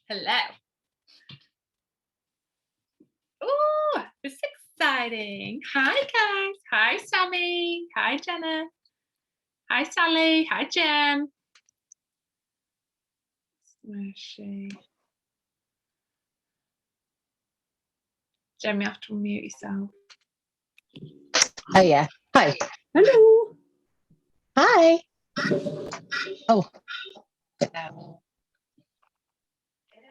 Hello. Oh, this is exciting. Hi, guys. Hi, Sammy. Hi, Jenna. Hi, Sally. Hi, Jem. Where is she? Jem, you have to unmute yourself. Oh, yeah. Hi. Hello. Hi. Oh.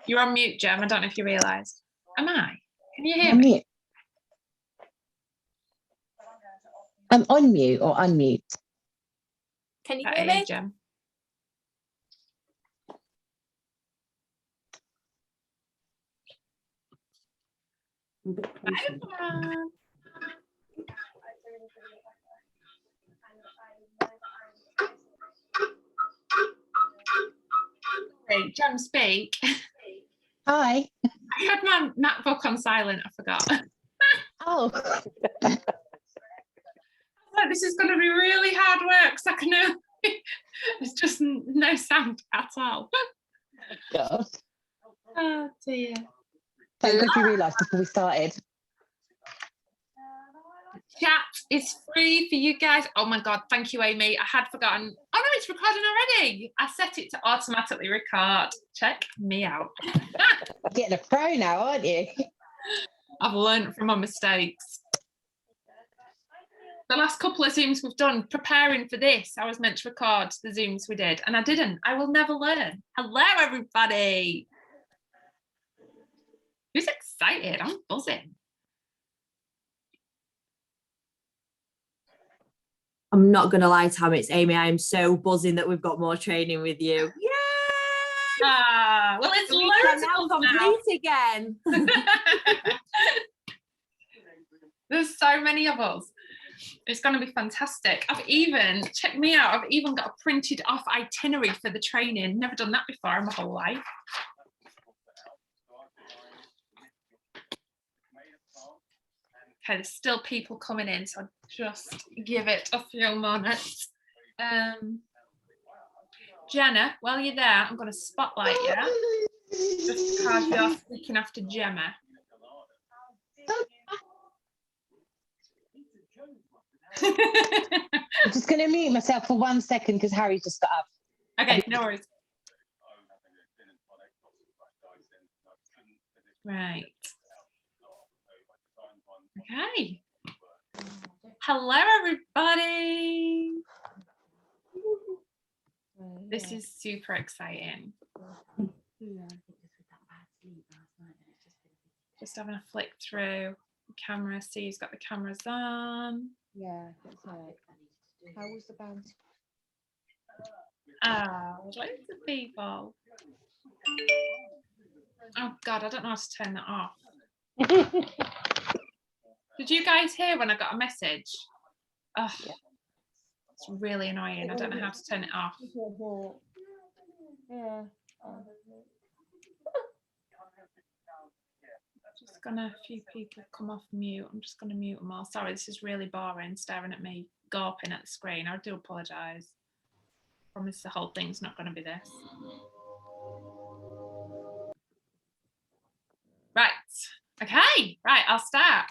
You're on mute, Jem. I don't know if you realised. Am I? Can you hear I'm me? mute. I'm on mute or unmute. Can you I hear hear me? Jem. Hi, everyone. Hey, Jem, speak. Hi. I had my MacBook on silent. I forgot. Oh. Like, this is going to be really hard work because I can know there's just no sound at all. God. Oh dear. Thank God you realised before we started. Chat is free for you guys. Oh my God, thank you, Amy. I had forgotten. Oh no, it's recording already. I set it to automatically record. Check me out. Getting a pro now, aren't you? I've learned from my mistakes. The last couple of Zooms we've done preparing for this, I was meant to record the Zooms we did, and I didn't. I will never learn. Hello, everybody. Who's excited? I'm buzzing. I'm not going to lie, Tam, it's Amy. I am so buzzing that we've got more training with you. Yay! Ah, well, it's We can loads now of us now. complete again. There's so many of us. It's going to be fantastic. I've even, check me out, I've even got a printed off itinerary for the training. Never done that before in my whole life. Okay, there's still people coming in, so I'll just give it a few moments. Jenna, while you're there, I'm going to spotlight you, just because you're speaking after Gemma. I'm just going to mute myself for 1 second because Harry just got up. Okay, no worries. Right. Okay. Hello, everybody. This is super exciting. Just having a flick through the camera, see who's got the cameras on. Yeah, that's right. How was the band? Oh, loads of people. Oh God, I don't know how to turn that off. Did you guys hear when I got a message? Oh, Yeah. it's really annoying. I don't know how to turn it off. Yeah. Just gonna, a few people come off mute. I'm just gonna mute them all. Sorry, this is really boring, staring at me, gawping at the screen. I do apologise. Promise the whole thing's not gonna be this. Right, okay, right, I'll start.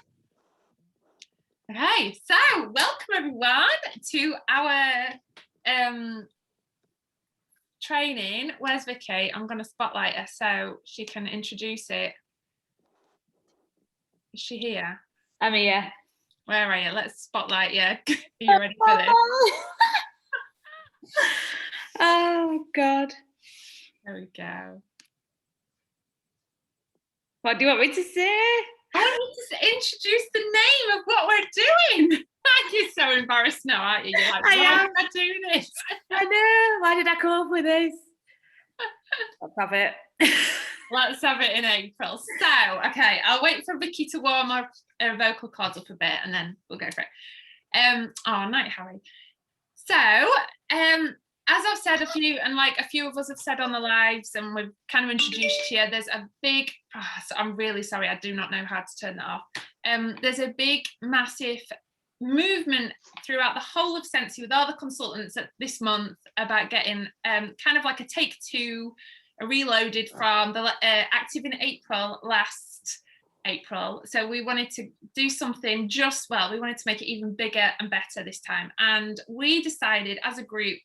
Okay, so welcome everyone to our training. Where's Vicky? I'm gonna spotlight her so she can introduce it. Is she here? I'm here. Where are you? Let's spotlight you. Are you ready for this? Oh God. There we go. What do you want me to say? I want you to introduce the name of what we're doing. You're so embarrassed now, aren't you? You're like, I why am. did I do this? I know. Why did I come up with this? Let's have it. Let's have it in April. So, okay, I'll wait for Vicky to warm her vocal cords up a bit and then we'll go for it. Oh, night, Harry. So, as I've said a few of us have said on the lives and we've kind of introduced you, there's a big, so I'm really sorry, I do not know how to turn that off. There's a big, massive movement throughout the whole of Sensi with all the consultants this month about getting kind of like a Take Two reloaded from the active in April last April. So we wanted to do something we wanted to make it even bigger and better this time. And we decided as a group,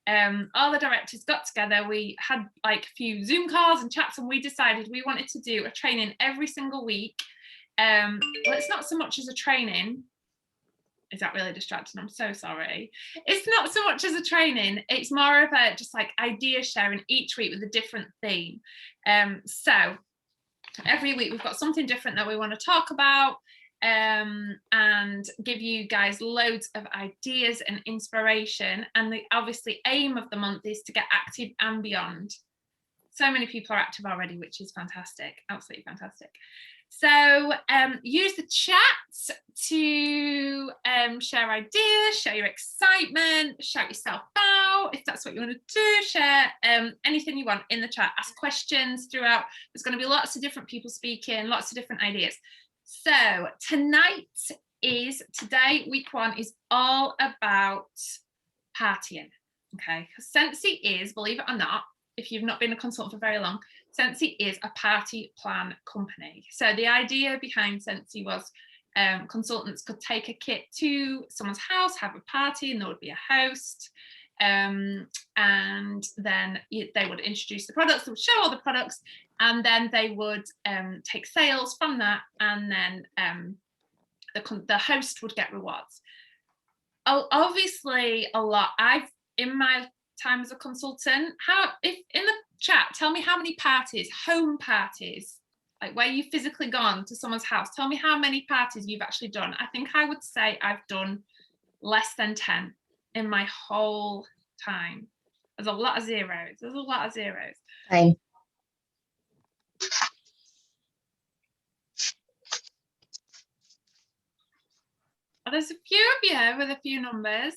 all the directors got together, we had like a few Zoom calls and chats, and we decided we wanted to do a training every single week. Well, it's not so much as a training. Is that really distracting? I'm so sorry. It's not so much as a training, it's more of a just like idea sharing each week with a different theme. So every week we've got something different that we want to talk about, and give you guys loads of ideas and inspiration. And the obviously aim of the month is to get active and beyond. So many people are active already, which is fantastic, absolutely fantastic. So use the chat to share ideas, share your excitement, shout yourself out if that's what you want to do, share anything you want in the chat, ask questions throughout. There's going to be lots of different people speaking, lots of different ideas. So today, week 1 is all about partying, okay? Because Scentsy is, believe it or not, if you've not been a consultant for very long, Scentsy is a party plan company. So the idea behind Scentsy was consultants could take a kit to someone's house, have a party, and there would be a host. And then they would introduce the products, they would show all the products, and then they would take sales from that, and then the host would get rewards. Obviously, a lot. In my time as a consultant, if in the chat, tell me how many parties, home parties, like where you've physically gone to someone's house, tell me how many parties you've actually done. I think I would say I've done less than 10 in my whole time. There's a lot of zeros. Same. Oh, there's a few of you with a few numbers.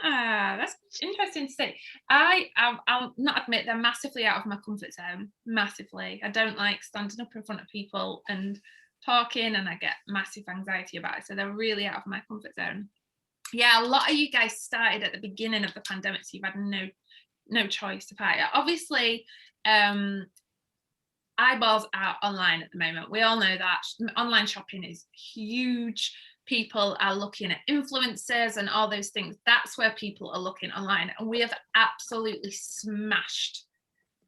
That's interesting to see. I'll not admit they're massively out of my comfort zone. Massively. I don't like standing up in front of people and talking, and I get massive anxiety about it. So they're really out of my comfort zone. Yeah, a lot of you guys started at the beginning of the pandemic, so you've had no choice to party. Obviously, eyeballs are online at the moment. We all know that online shopping is huge. People are looking at influencers and all those things. That's where people are looking online, and we have absolutely smashed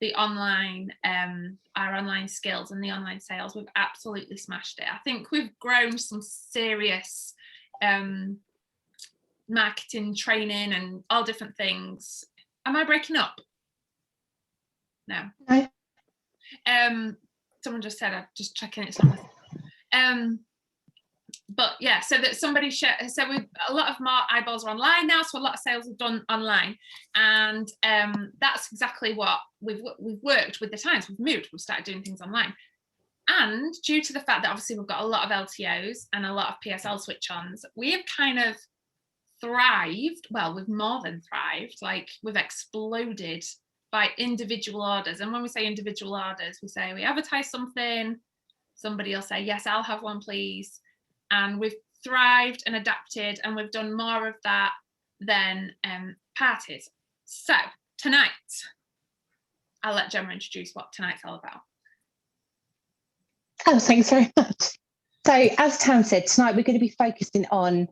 the online our online skills and the online sales. We've absolutely smashed it. I think we've grown some serious marketing training and all different things. Am I breaking up? No. Someone just said, I'm just checking it's not but yeah, so that somebody shared, so we've a lot of more eyeballs are online now, so a lot of sales are done online, and that's exactly what we've worked with the times. We've started doing things online, and due to the fact that obviously we've got a lot of LTOs and a lot of PSL switch-ons, we have kind of thrived. Well, we've more than thrived, like we've exploded by individual orders. And when we say individual orders, we say we advertise something, somebody will say, yes, I'll have one, please. And we've thrived and adapted, and we've done more of that than parties. So tonight, I'll let Gemma introduce what tonight's all about. Oh, thanks very much. So as Tam said, tonight we're going to be focusing on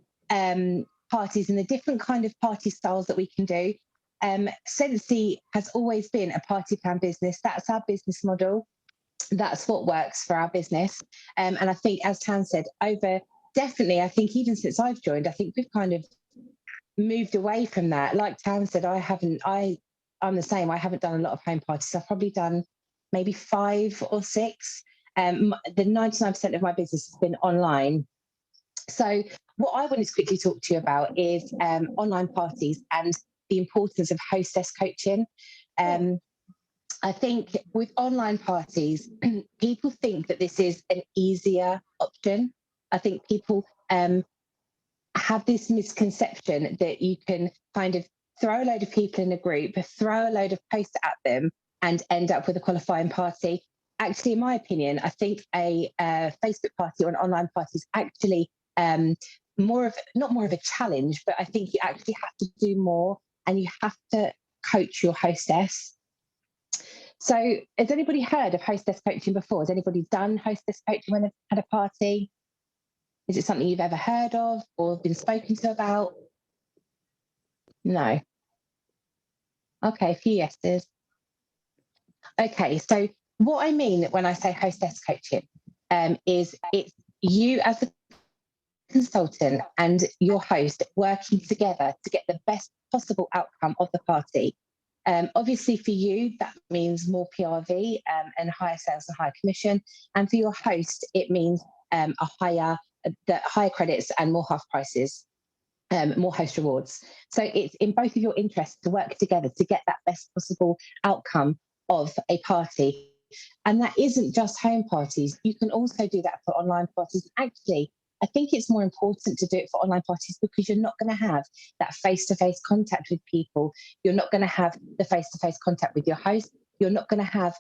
parties and the different kind of party styles that we can do. Scentsy has always been a party plan business. That's our business model. That's what works for our business. And I think, as Tam said, I think even since I've joined, I think we've kind of moved away from that. Like Tam said, I'm the same. I haven't done a lot of home parties. I've probably done maybe 5 or 6. The 99% of my business has been online. So what I wanted to quickly talk to you about is online parties and the importance of hostess coaching. I think with online parties, people think that this is an easier option. I think people have this misconception that you can kind of throw a load of people in a group, throw a load of posts at them, and end up with a qualifying party. Actually, in my opinion, I think a Facebook party or an online party is actually not more of a challenge, but I think you actually have to do more, and you have to coach your hostess. So has anybody heard of hostess coaching before? Has anybody done hostess coaching when they've had a party? Is it something you've ever heard of or been spoken to about? No. Okay, a few yeses. Okay, so what I mean when I say hostess coaching is it's you as a consultant and your host working together to get the best possible outcome of the party. Obviously for you, that means more PRV and higher sales and higher commission. And for your host, it means higher credits and more half prices, more host rewards. So it's in both of your interests to work together to get that best possible outcome of a party. And that isn't just home parties. You can also do that for online parties. Actually, I think it's more important to do it for online parties because you're not going to have that face-to-face contact with people. You're not going to have the face-to-face contact with your host. You're not going to have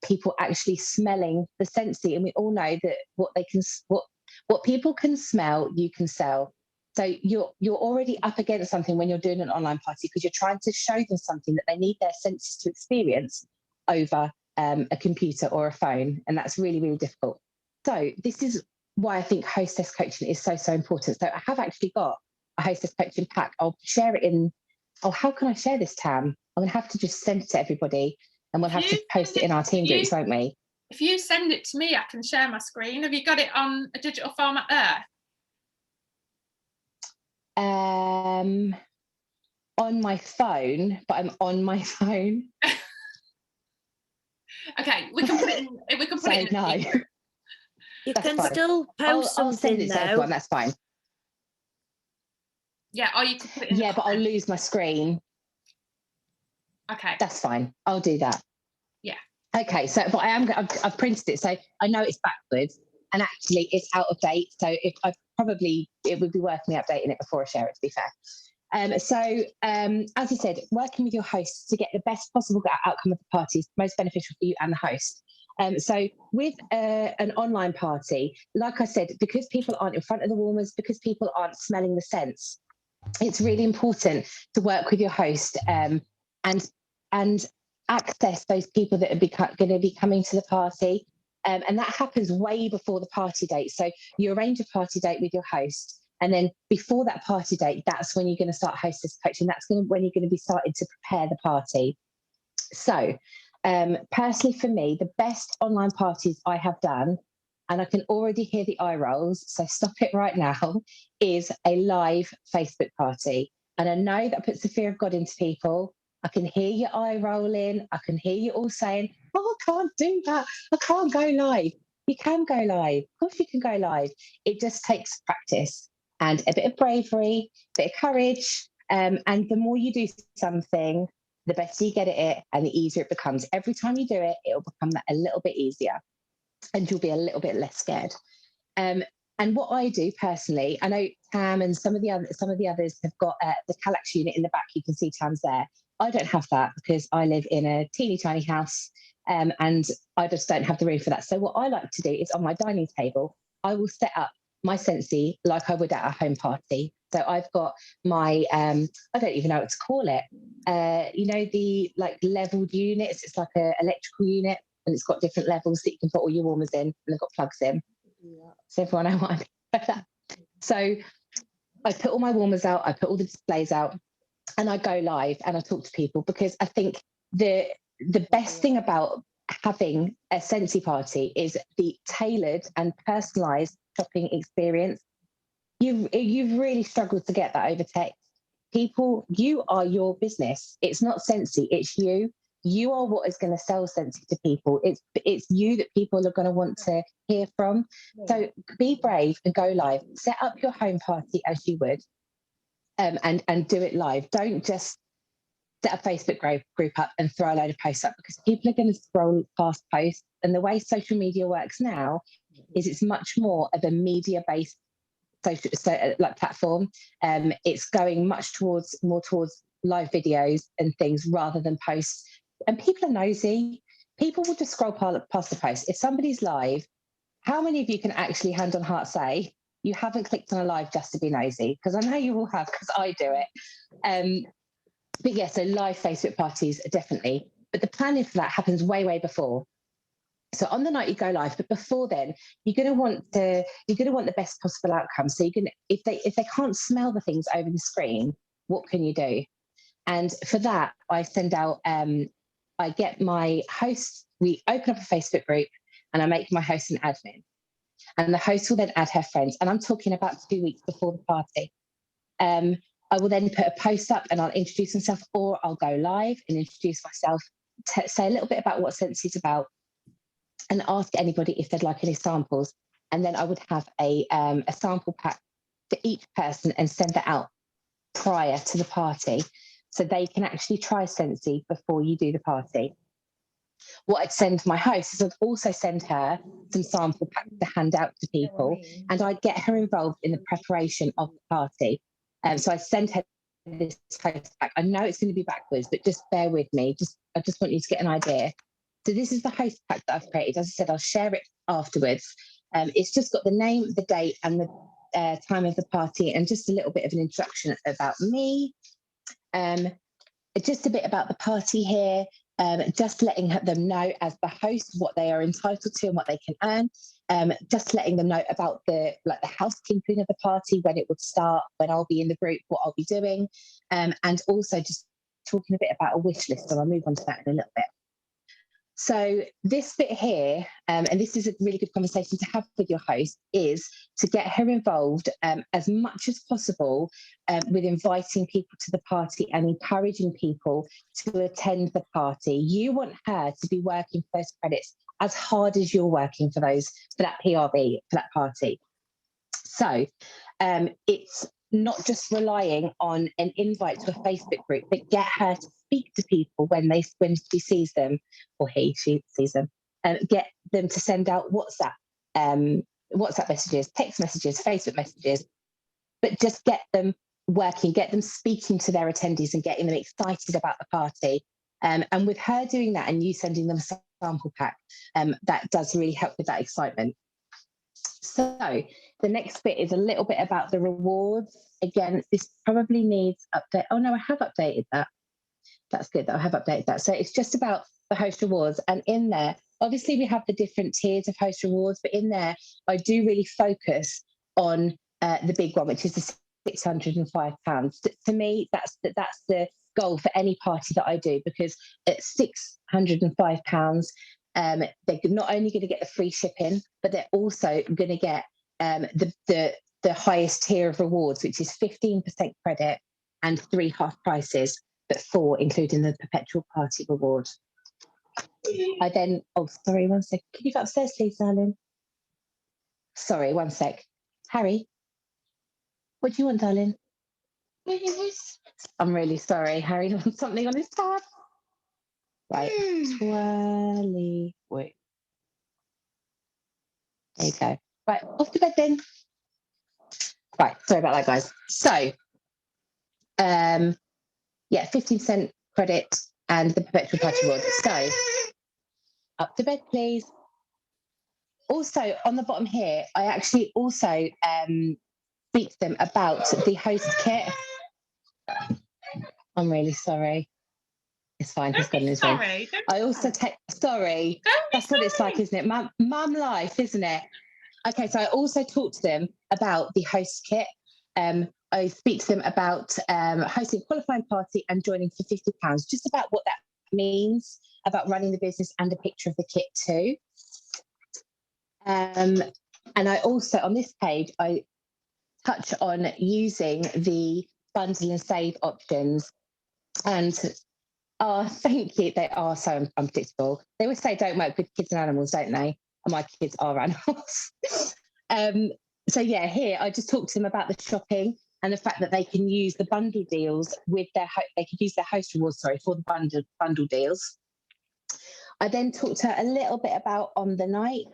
people actually smelling the Scentsy. And we all know that what people can smell, you can sell. So you're already up against something when you're doing an online party because you're trying to show them something that they need their senses to experience over a computer or a phone. And that's really, really difficult. So this is why I think hostess coaching is so, so important. So I have actually got a hostess coaching pack. I'll share it in, how can I share this, Tam? I'm going to have to just send it to everybody and we'll have to post it in our team groups, won't we? If you send it to me, I can share my screen. Have you got it on a digital format there? On my phone, but I'm on my phone. Okay, we can put it in. We can put it in. No. You That's can fine. still post I'll send something it to though. everyone, that's fine. Yeah, or you could put it in. Yeah, but I'll lose my screen. Okay. That's fine. I'll do that. Yeah. Okay, so but I've printed it, so I know it's backwards, and actually it's out of date. So if it would be worth me updating it before I share it. To be fair. As I said, working with your host to get the best possible outcome of the party is most beneficial for you and the host. So with an online party, like I said, because people aren't in front of the warmers, because people aren't smelling the scents, it's really important to work with your host and access those people that are going to be coming to the party. And that happens way before the party date. So you arrange a party date with your host. And then before that party date, that's when you're going to start hostess coaching. That's when you're going to be starting to prepare the party. So personally for me, the best online parties I have done, and I can already hear the eye rolls, so stop it right now, is a live Facebook party. And I know that puts the fear of God into people. I can hear your eye rolling. I can hear you all saying, oh, I can't do that. I can't go live. You can go live. Of course you can go live. It just takes practice and a bit of bravery, a bit of courage. And the more you do something, the better you get at it and the easier it becomes. Every time you do it, it'll become a little bit easier and you'll be a little bit less scared. And what I do personally, I know Tam and some of the others have got the Kallax unit in the back. You can see Tam's there. I don't have that because I live in a teeny tiny house and I just don't have the room for that. So what I like to do is on my dining table, I will set up my Scentsy like I would at a home party. So I've got my, I don't even know what to call it. The like leveled units. It's like an electrical unit and it's got different levels that you can put all your warmers in and they've got plugs in. Yeah. So everyone know what I mean by that. So I put all my warmers out, I put all the displays out and I go live and I talk to people because I think the best thing about having a Scentsy party is the tailored and personalised shopping experience. You've really struggled to get that over text. People, you are your business. It's not Scentsy, it's you. You are what is going to sell Scentsy to people. It's you that people are going to want to hear from. So be brave and go live. Set up your home party as you would and do it live. Don't just set a Facebook group up and throw a load of posts up because people are going to scroll past posts. And the way social media works now is it's much more of a media-based platform. It's going much more towards live videos and things rather than posts. And people are nosy. People will just scroll past the post. If somebody's live, how many of you can actually hand on heart say you haven't clicked on a live just to be nosy? Because I know you all have, because I do it. But yeah, so live Facebook parties, definitely. But the planning for that happens way, way before. So on the night you go live, but before then, you're going to want the best possible outcome. So if they can't smell the things over the screen, what can you do? And for that, I send out, I get my host, we open up a Facebook group and I make my host an admin. And the host will then add her friends. And I'm talking about 2 weeks before the party. I will then put a post up and I'll introduce myself, or I'll go live and introduce myself, say a little bit about what Scentsy is about, and ask anybody if they'd like any samples. And then I would have a sample pack for each person and send that out prior to the party, so they can actually try Scentsy before you do the party. What I'd send my host is I'd also send her some sample packs to hand out to people, and I'd get her involved in the preparation of the party. So I send her this host pack. I know it's going to be backwards, but just bear with me. I just want you to get an idea. So this is the host pack that I've created. As I said, I'll share it afterwards. It's just got the name, the date, and the time of the party, and just a little bit of an introduction about me. Just a bit about the party here. Just letting them know as the host what they are entitled to and what they can earn. Just letting them know about the housekeeping of the party, when it would start, when I'll be in the group, what I'll be doing, and also just talking a bit about a wish list. And I'll move on to that in a little bit. So this bit here, and this is a really good conversation to have with your host, is to get her involved as much as possible with inviting people to the party and encouraging people to attend the party. You want her to be working for those credits as hard as you're working for that PRV, for that party. So it's not just relying on an invite to a Facebook group, but get her to speak to people when she sees them, or she sees them, and get them to send out WhatsApp messages, text messages, Facebook messages, but just get them working, get them speaking to their attendees and getting them excited about the party. And with her doing that and you sending them a sample pack, that does really help with that excitement. So the next bit is a little bit about the rewards. Again, this probably needs update. Oh no, I have updated that. That's good that I have updated that. So it's just about the host rewards. And in there, obviously we have the different tiers of host rewards, but in there, I do really focus on the big one, which is the £605. To me, that's the goal for any party that I do, because at £605, they're not only going to get the free shipping, but they're also going to get the highest tier of rewards, which is 15% credit and 3 half prices, but 4 including the perpetual party reward. I then, oh, sorry, 1 sec. Can you go upstairs, please, darling? Sorry, 1 sec. Harry, what do you want, darling? I'm really sorry. Harry wants something on his tab. Right, twirly. Wait. There you go. Right, off to bed then. Right, sorry about that, guys. So, yeah, 15% credit and the perpetual party reward. So, up to bed, please. Also, on the bottom here, I actually also speak to them about the host kit. I'm really sorry. It's fine. He's got in his room. I also sorry. That's what it's like, isn't it? Mum life, isn't it? Okay, so I also talk to them about the host kit. I speak to them about hosting a qualifying party and joining for £50, just about what that means, about running the business, and a picture of the kit too. And I also, on this page, I touch on using the bundle and save options. And thank you. They are so unpredictable. They always say don't work with kids and animals, don't they? And my kids are animals. So yeah, here I just talk to them about the shopping and the fact that they can use the bundle deals with they could use their host rewards, for the bundle deals. I then talk to her a little bit about on the night,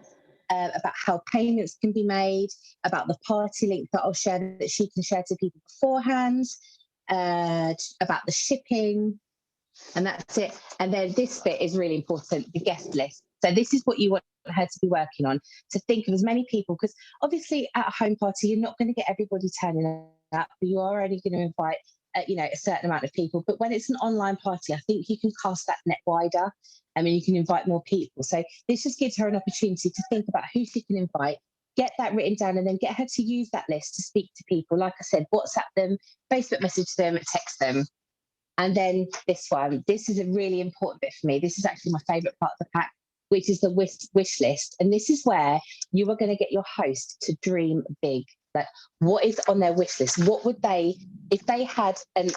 about how payments can be made, about the party link that I'll share that she can share to people beforehand, about the shipping, and that's it. And then this bit is really important, the guest list. So this is what you want her to be working on, to think of as many people, because obviously at a home party, you're not going to get everybody turning up, but you are only going to invite a certain amount of people. But when it's an online party, I think you can cast that net wider. I mean, you can invite more people. So this just gives her an opportunity to think about who she can invite, get that written down, and then get her to use that list to speak to people. Like I said, WhatsApp them, Facebook message them, text them. And then this one, this is a really important bit for me. This is actually my favourite part of the pack, which is the wish list. And this is where you are going to get your host to dream big. Like, what is on their wish list? What would they, if they had an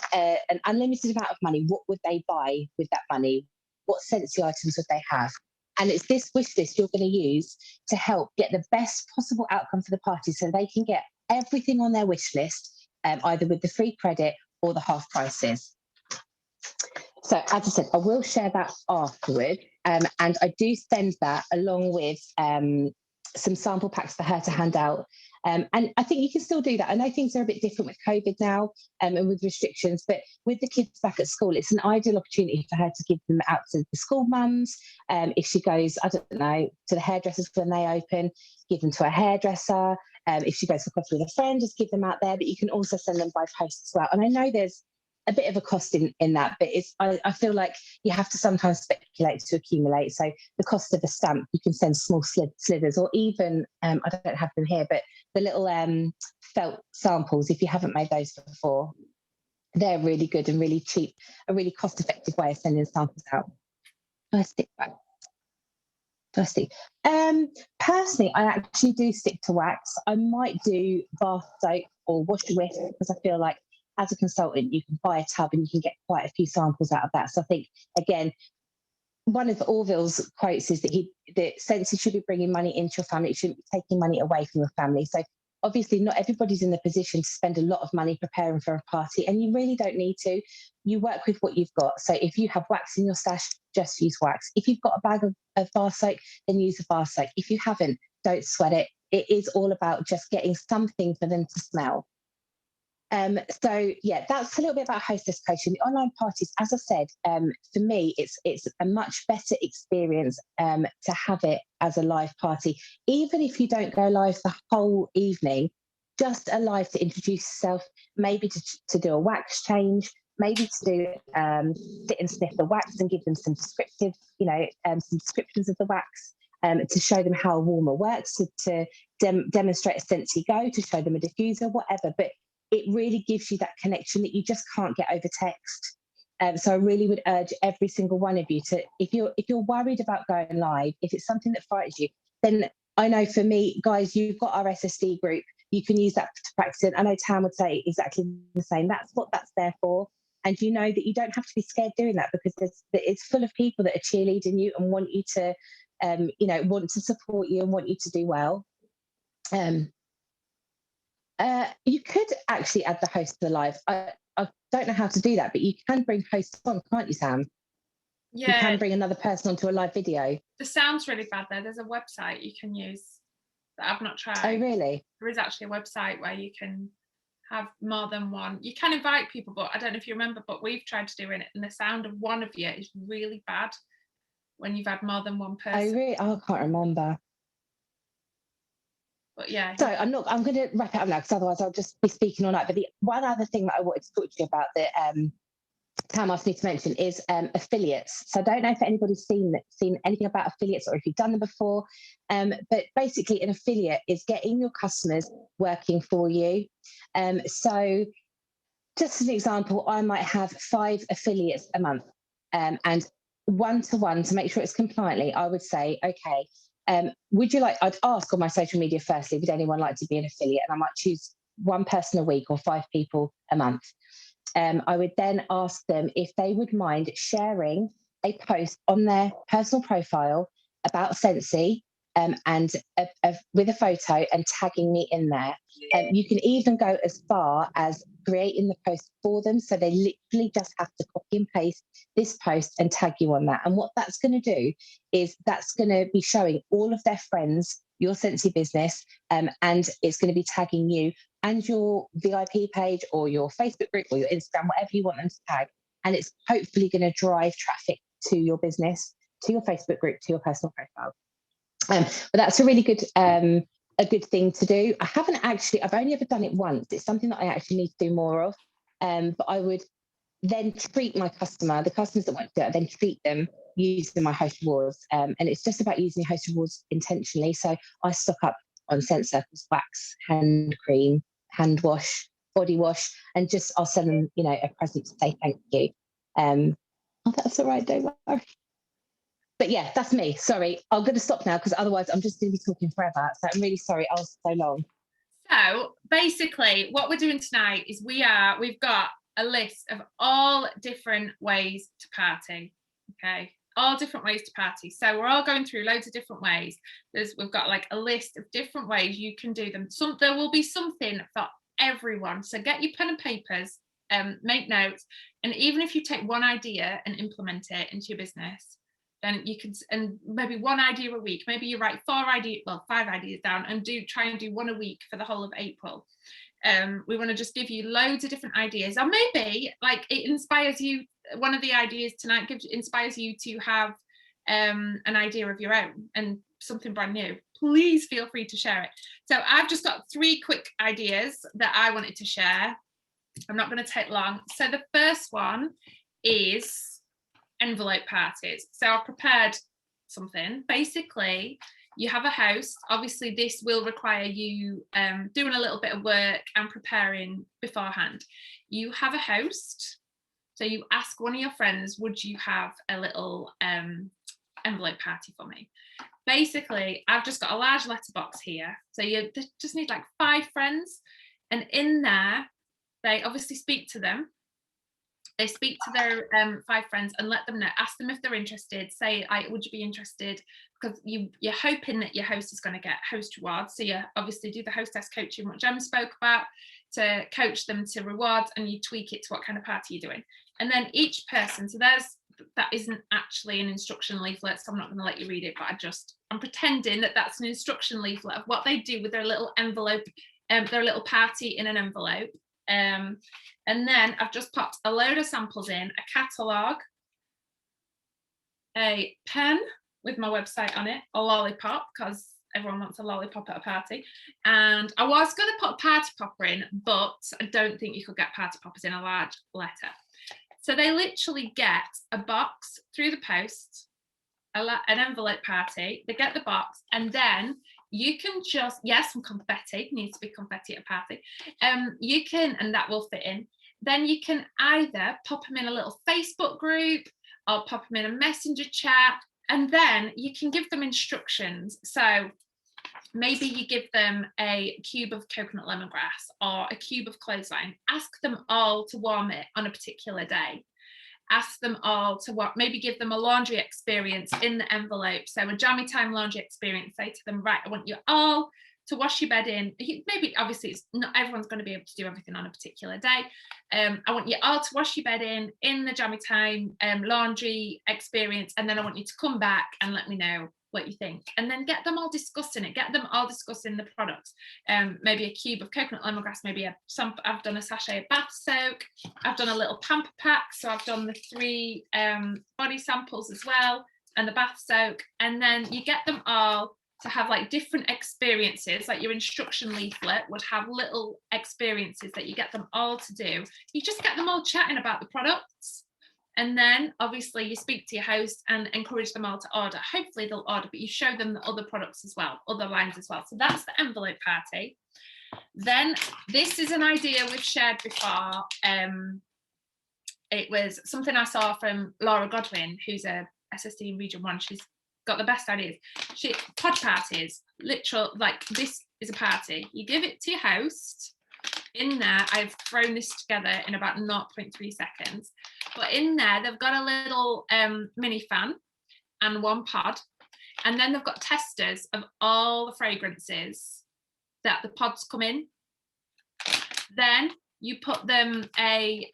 unlimited amount of money, what would they buy with that money? What Scentsy items would they have? And it's this wish list you're going to use to help get the best possible outcome for the party, so they can get everything on their wish list, either with the free credit or the half prices. So as I said, I will share that afterward. And I do send that along with some sample packs for her to hand out. And I think you can still do that. I know things are a bit different with COVID now and with restrictions, but with the kids back at school, it's an ideal opportunity for her to give them out to the school mums. If she goes, I don't know, to the hairdressers when they open, give them to a hairdresser. If she goes for coffee with a friend, just give them out there. But you can also send them by post as well. And I know there's a bit of a cost in that, but I feel like you have to sometimes speculate to accumulate. So the cost of a stamp, you can send small slithers, or even I don't have them here, but the little felt samples, if you haven't made those before, they're really good and really cheap, a really cost-effective way of sending samples out. Plastic wax. Personally, I actually do stick to wax. I might do bath soap or wash with, because I feel like as a consultant, you can buy a tub and you can get quite a few samples out of that. So I think, again, one of Orville's quotes is that Scentsy should be bringing money into your family. It shouldn't be taking money away from your family. So obviously not everybody's in the position to spend a lot of money preparing for a party, and you really don't need to. You work with what you've got. So if you have wax in your stash, just use wax. If you've got a bag of bar soap, then use the bar soap. If you haven't, don't sweat it. It is all about just getting something for them to smell. So yeah, that's a little bit about hostess coaching. The online parties, as I said, for me, it's a much better experience to have it as a live party. Even if you don't go live the whole evening, just a live to introduce yourself, maybe to do a wax change, maybe to do sit and sniff the wax and give them some descriptive, some descriptions of the wax. To show them how a warmer works, to demonstrate a Scentsy Go, to show them a diffuser, whatever. But it really gives you that connection that you just can't get over text. So I really would urge every single one of you to, if you're worried about going live, if it's something that frightens you, then I know for me, guys, you've got our SSD group. You can use that to practice it. I know Tam would say exactly the same. That's what that's there for. And you know that you don't have to be scared doing that, because it's full of people that are cheerleading you and want you to, want to support you and want you to do well. You could actually add the host to the live. I don't know how to do that, but you can bring hosts on, can't you, Sam? Yeah. You can bring another person onto a live video. The sound's really bad there. There's a website you can use that I've not tried. Oh, really? There is actually a website where you can have more than one. You can invite people, but I don't know if you remember, but we've tried to do it, and the sound of one of you is really bad when you've had more than one person. Oh, really? Oh, I can't remember. But yeah. So I'm going to wrap it up now, because otherwise I'll just be speaking all night. But the one other thing that I wanted to talk to you about that Tam asked me to mention is affiliates. So I don't know if anybody's seen anything about affiliates, or if you've done them before. But basically, an affiliate is getting your customers working for you. So just as an example, I might have 5 affiliates a month, and one-to-one, to make sure it's compliantly, I would say, okay, I'd ask on my social media firstly, would anyone like to be an affiliate? And I might choose one person a week or 5 people a month. I would then ask them if they would mind sharing a post on their personal profile about Scentsy, and with a photo and tagging me in there. You can even go as far as creating the post for them. So they literally just have to copy and paste this post and tag you on that. And what that's going to do is that's going to be showing all of their friends your Scentsy business, and it's going to be tagging you and your VIP page or your Facebook group or your Instagram, whatever you want them to tag. And it's hopefully going to drive traffic to your business, to your Facebook group, to your personal profile. But that's a really good thing to do. I've only ever done it once. It's something that I actually need to do more of. But I would then treat the customers that want to do it, then treat them using my host rewards. And it's just about using your host rewards intentionally. So I stock up on scent circles, wax, hand cream, hand wash, body wash, and just I'll send them, a present to say thank you. Oh, that's all right, don't worry. But yeah, that's me. Sorry, I'm going to stop now because otherwise I'm just going to be talking forever. So I'm really sorry I was so long. So basically what we're doing tonight is we've got a list of all different ways to party. Okay, all different ways to party. So we're all going through loads of different ways. We've got like a list of different ways you can do them. There will be something for everyone. So get your pen and papers, make notes, and even if you take one idea and implement it into your business, then you can, and maybe one idea a week, maybe you write 5 ideas down and try and do one a week for the whole of April. We want to just give you loads of different ideas, or maybe like it inspires you, one of the ideas tonight inspires you to have an idea of your own and something brand new. Please feel free to share it. So I've just got 3 quick ideas that I wanted to share. I'm not going to take long. So the first one is envelope parties. So I've prepared something. Basically, you have a host. Obviously, this will require you doing a little bit of work and preparing beforehand. You have a host. So you ask one of your friends, would you have a little envelope party for me? Basically, I've just got a large letterbox here. So you just need like 5 friends. And in there, they obviously speak to them. They speak to their 5 friends and let them know, ask them if they're interested, say, would you be interested? Because you're hoping that your host is going to get host rewards. So you obviously do the hostess coaching, what Jem spoke about, to coach them to rewards, and you tweak it to what kind of party you're doing. And then each person, so that isn't actually an instruction leaflet, so I'm not going to let you read it, but I'm pretending that that's an instruction leaflet of what they do with their little envelope, their little party in an envelope. And then I've just popped a load of samples in, a catalogue, a pen with my website on it, a lollipop, because everyone wants a lollipop at a party. And I was going to put a party popper in, but I don't think you could get party poppers in a large letter. So they literally get a box through the post, an envelope party, they get the box, and then you can just, some confetti, needs to be confetti at a party. You can, and that will fit in. Then you can either pop them in a little Facebook group or pop them in a messenger chat, and then you can give them instructions. So maybe you give them a cube of coconut lemongrass or a cube of clothesline. Ask them all to warm it on a particular day. Ask them all to maybe give them a laundry experience in the envelope. So a jammy time laundry experience. Say to them, right, I want you all to wash your bed in. Maybe obviously it's not everyone's going to be able to do everything on a particular day. I want you all to wash your bed in the jammy time laundry experience, and then I want you to come back and let me know what you think, and then get them all discussing it, get them all discussing the products. Maybe a cube of coconut lemongrass, maybe I've done a sachet of bath soak, I've done a little pamper pack, so I've done the 3 body samples as well, and the bath soak, and then you get them all to have like different experiences, like your instruction leaflet would have little experiences that you get them all to do. You just get them all chatting about the products. And then obviously you speak to your host and encourage them all to order. Hopefully they'll order, but you show them the other products as well, other lines as well. So that's the envelope party. Then this is an idea we've shared before. It was something I saw from Laura Godwin, who's a SSD in Region 1. She's got the best ideas. Pod parties, literal, like this is a party. You give it to your host. In there, I've thrown this together in about 0.3 seconds. But in there, they've got a little mini fan and 1 pod. And then they've got testers of all the fragrances that the pods come in. Then you put them a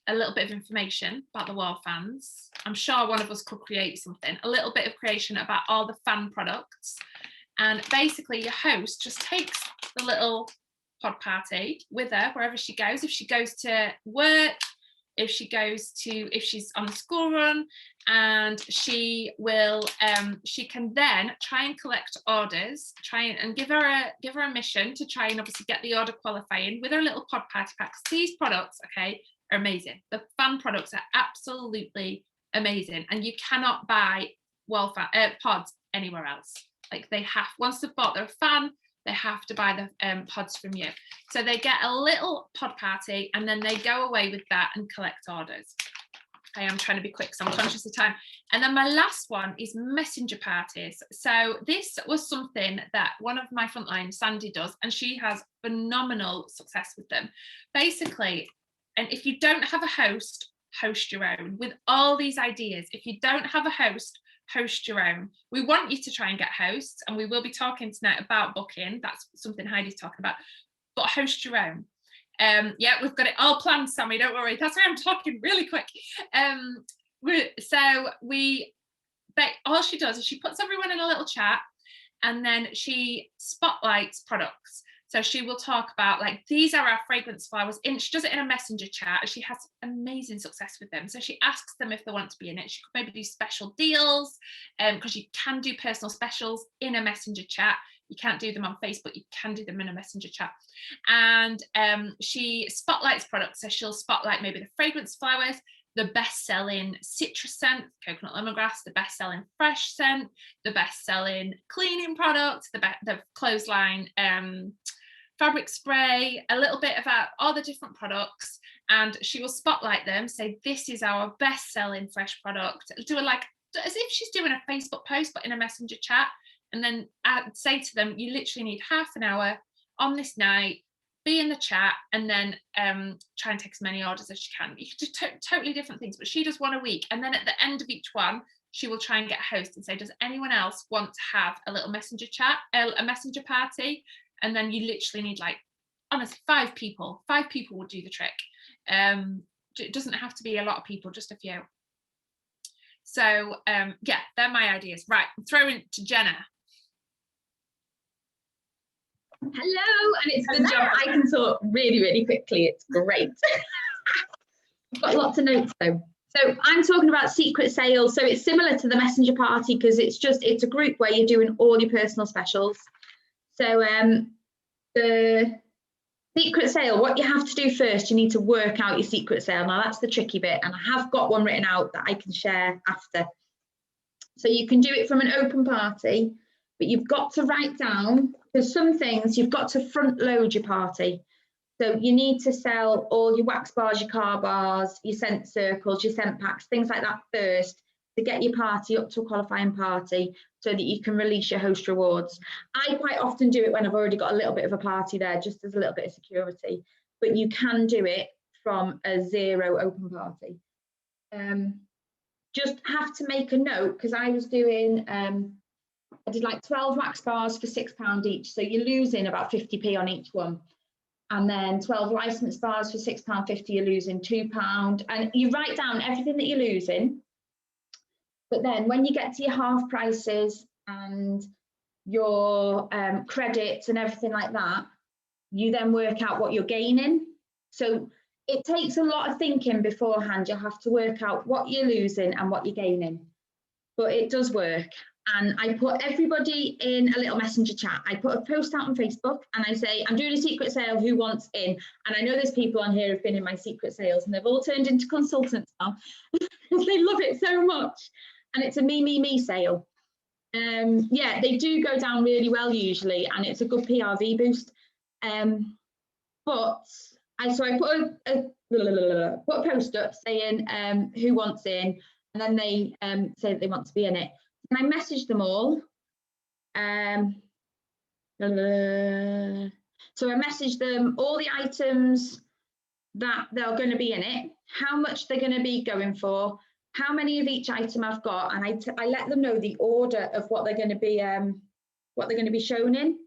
little bit of information about the wall fans. I'm sure one of us could create something, a little bit of creation about all the fan products. And basically your host just takes the little pod party with her wherever she goes. If she goes to work, if she's on the school run, and she will she can then try and collect orders, and give her a mission to try and obviously get the order qualifying with her little pod party packs. These products, okay, are amazing. The fan products are absolutely amazing, and you cannot buy pods anywhere else. Like, they have, once they've bought their fan, they have to buy the pods from you. So they get a little pod party, and then they go away with that and collect orders. I am trying to be quick, so I'm conscious of time. And then my last one is messenger parties. So this was something that one of my frontline, Sandy, does, and she has phenomenal success with them. Basically, and if you don't have a host, host your own. With all these ideas, if you don't have a host, host your own. We want you to try and get hosts, and we will be talking tonight about booking. That's something Heidi's talking about, but host your own. Yeah, we've got it all planned, Sammy, don't worry. That's why I'm talking really quick. All she does is she puts everyone in a little chat, and then she spotlights products. So she will talk about, like, these are our fragrance flowers. She does it in a messenger chat, and she has amazing success with them. So she asks them if they want to be in it. She could maybe do special deals, because you can do personal specials in a messenger chat. You can't do them on Facebook, you can do them in a messenger chat. And she spotlights products. So she'll spotlight maybe the fragrance flowers, the best-selling citrus scent, coconut lemongrass, the best-selling fresh scent, the best-selling cleaning products, the clothesline fabric spray, a little bit about all the different products, and she will spotlight them, say this is our best-selling fresh product, do it like as if she's doing a Facebook post but in a messenger chat, and then say to them, you literally need half an hour on this night, be in the chat, and then try and take as many orders as you can. You could do totally different things, but she does one a week, and then at the end of each one she will try and get a host and say, does anyone else want to have a little messenger chat, a messenger party? And then you literally need, like, honestly, 5 people. 5 people would do the trick. It doesn't have to be a lot of people, just a few. So yeah, they're my ideas. Right, I'm throwing to Jenna. Hello, and it's good job I can talk really, really quickly. It's great. I've got lots of notes though. So I'm talking about secret sales. So it's similar to the messenger party, because it's a group where you're doing all your personal specials. So the secret sale, what you have to do first, you need to work out your secret sale. Now that's the tricky bit, and I have got one written out that I can share after. So you can do it from an open party, but you've got to write down, because some things you've got to front load your party. So you need to sell all your wax bars, your car bars, your scent circles, your scent packs, things like that first, to get your party up to a qualifying party, so that you can release your host rewards. I quite often do it when I've already got a little bit of a party there, just as a little bit of security, but you can do it from a 0 open party. Just have to make a note, because I was doing, I did like 12 wax bars for £6 each, so you're losing about 50p on each one. And then 12 license bars for £6.50, you're losing £2. And you write down everything that you're losing. But then when you get to your half prices and your credits and everything like that, you then work out what you're gaining. So it takes a lot of thinking beforehand. You have to work out what you're losing and what you're gaining. But it does work. And I put everybody in a little messenger chat. I put a post out on Facebook and I say, I'm doing a secret sale, who wants in? And I know there's people on here who've been in my secret sales, and they've all turned into consultants now. They love it so much. And it's a me sale. Yeah, they do go down really well usually, and it's a good PRV boost. But I put a post up saying who wants in, and then they say that they want to be in it. And I messaged them all. So I messaged them all the items that they're going to be in it, how much they're going to be going for, how many of each item I've got, and I let them know the order of what they're going to be shown in.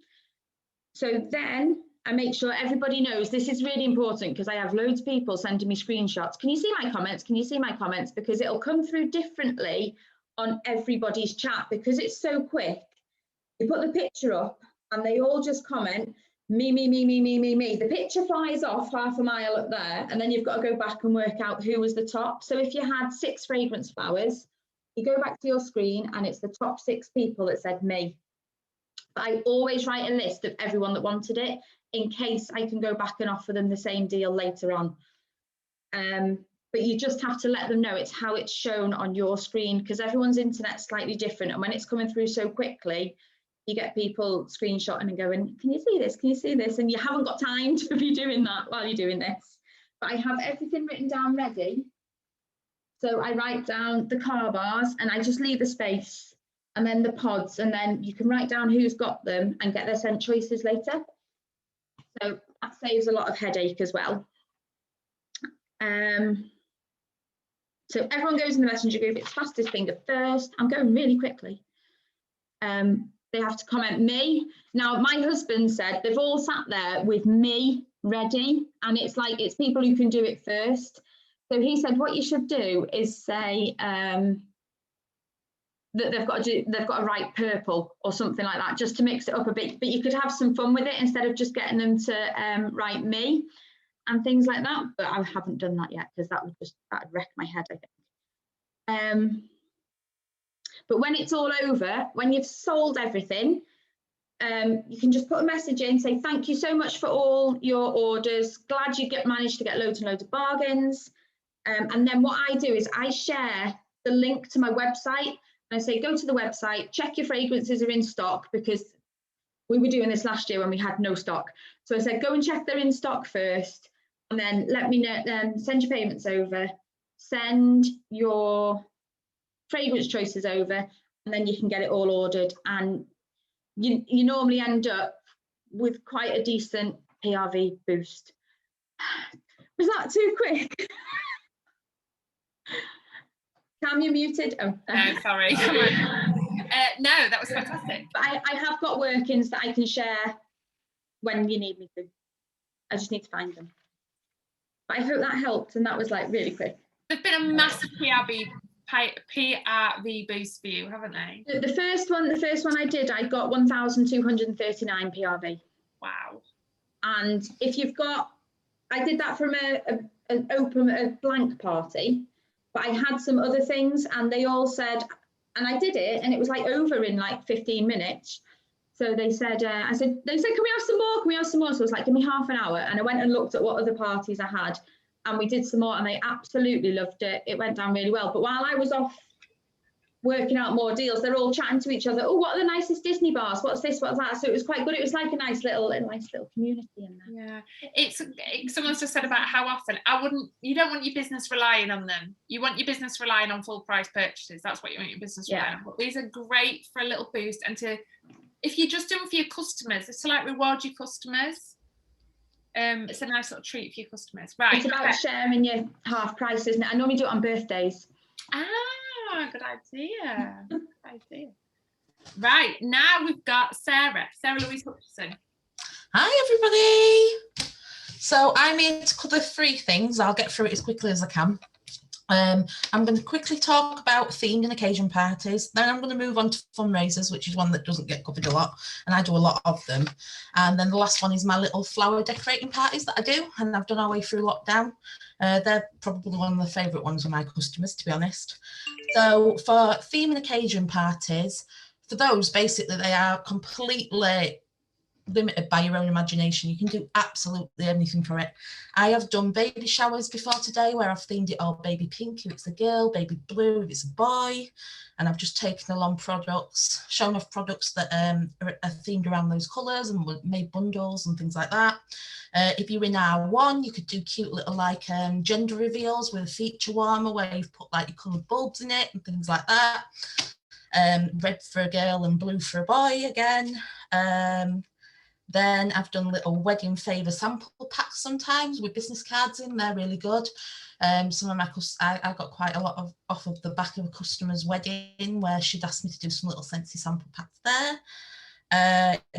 So then I make sure everybody knows. This is really important, because I have loads of people sending me screenshots. Can you see my comments? Can you see my comments? Because it'll come through differently on everybody's chat, because it's so quick. You put the picture up and they all just comment. me, me, me, me, me, me, me. The picture flies off half a mile up there, and then you've got to go back and work out who was the top. So if you had 6 fragrance flowers, you go back to your screen and it's the top 6 people that said me. But I always write a list of everyone that wanted it in case I can go back and offer them the same deal later on. But you just have to let them know it's how it's shown on your screen, because everyone's internet's slightly different. And when it's coming through so quickly, you get people screenshotting and going, can you see this? Can you see this? And you haven't got time to be doing that while you're doing this. But I have everything written down ready. So I write down the car bars and I just leave a space, and then the pods, and then you can write down who's got them and get their scent choices later. So that saves a lot of headache as well. So everyone goes in the messenger group. It's fastest finger first. I'm going really quickly. They have to comment me. Now, my husband said they've all sat there with me ready, and it's like, it's people who can do it first. So he said what you should do is say that they've got to write purple or something like that, just to mix it up a bit. But you could have some fun with it instead of just getting them to write me and things like that. But I haven't done that yet, because that'd wreck my head, I think. But when it's all over, when you've sold everything, you can just put a message in, say thank you so much for all your orders, glad you managed to get loads and loads of bargains. And then what I do is I share the link to my website, and I say go to the website, check your fragrances are in stock, because we were doing this last year when we had no stock. So I said go and check they're in stock first, and then let me know, send your payments over, send your fragrance choices over, and then you can get it all ordered. And you normally end up with quite a decent PRV boost. Was that too quick? Cam, you're muted. Oh. No, sorry. No, that was fantastic. But I have got workings that I can share when you need me to. I just need to find them. But I hope that helped, and that was like really quick. There's been a massive PRV boost for you, haven't they? The first one I did, I got 1,239 PRV. Wow. And if you've got, I did that from a blank party, but I had some other things, and they all said, and I did it, and it was like over in like 15 minutes. So they said, they said, can we have some more? Can we have some more? So I was like, give me half an hour. And I went and looked at what other parties I had, and we did some more, and they absolutely loved it. It went down really well. But while I was off working out more deals, they're all chatting to each other. Oh, what are the nicest Disney bars? What's this? What's that? So it was quite good. It was like a nice little community in there. Yeah, someone's just said about how often. You don't want your business relying on them. You want your business relying on full price purchases. That's what you want your business relying on. But these are great for a little boost, and if you just do them for your customers, it's to like reward your customers. It's a nice little treat for your customers. Right. It's about sharing your half price, isn't it? I normally do it on birthdays. Good idea. Good idea. Right, now we've got Sarah Louise Hutchison. Hi, everybody. So I'm here to cover 3 things. I'll get through it as quickly as I can. I'm going to quickly talk about themed and occasion parties. Then I'm going to move on to fundraisers, which is one that doesn't get covered a lot, and I do a lot of them. And then the last one is my little flower decorating parties that I do, and I've done our way through lockdown. They're probably one of the favourite ones of my customers, to be honest. So for theme and occasion parties, for those, basically, they are completely limited by your own imagination. You can do absolutely anything for it. I have done baby showers before today where I've themed it all baby pink if it's a girl, baby blue if it's a boy, and I've just taken along products, shown off products that are themed around those colours and made bundles and things like that. If you're in R1, you could do cute little like gender reveals with a feature warmer where you've put like your coloured bulbs in it and things like that. Red for a girl and blue for a boy again. Then I've done little wedding favour sample packs sometimes with business cards in. They're really good. Some of I got quite a lot off of the back of a customer's wedding where she'd asked me to do some little Scentsy sample packs there.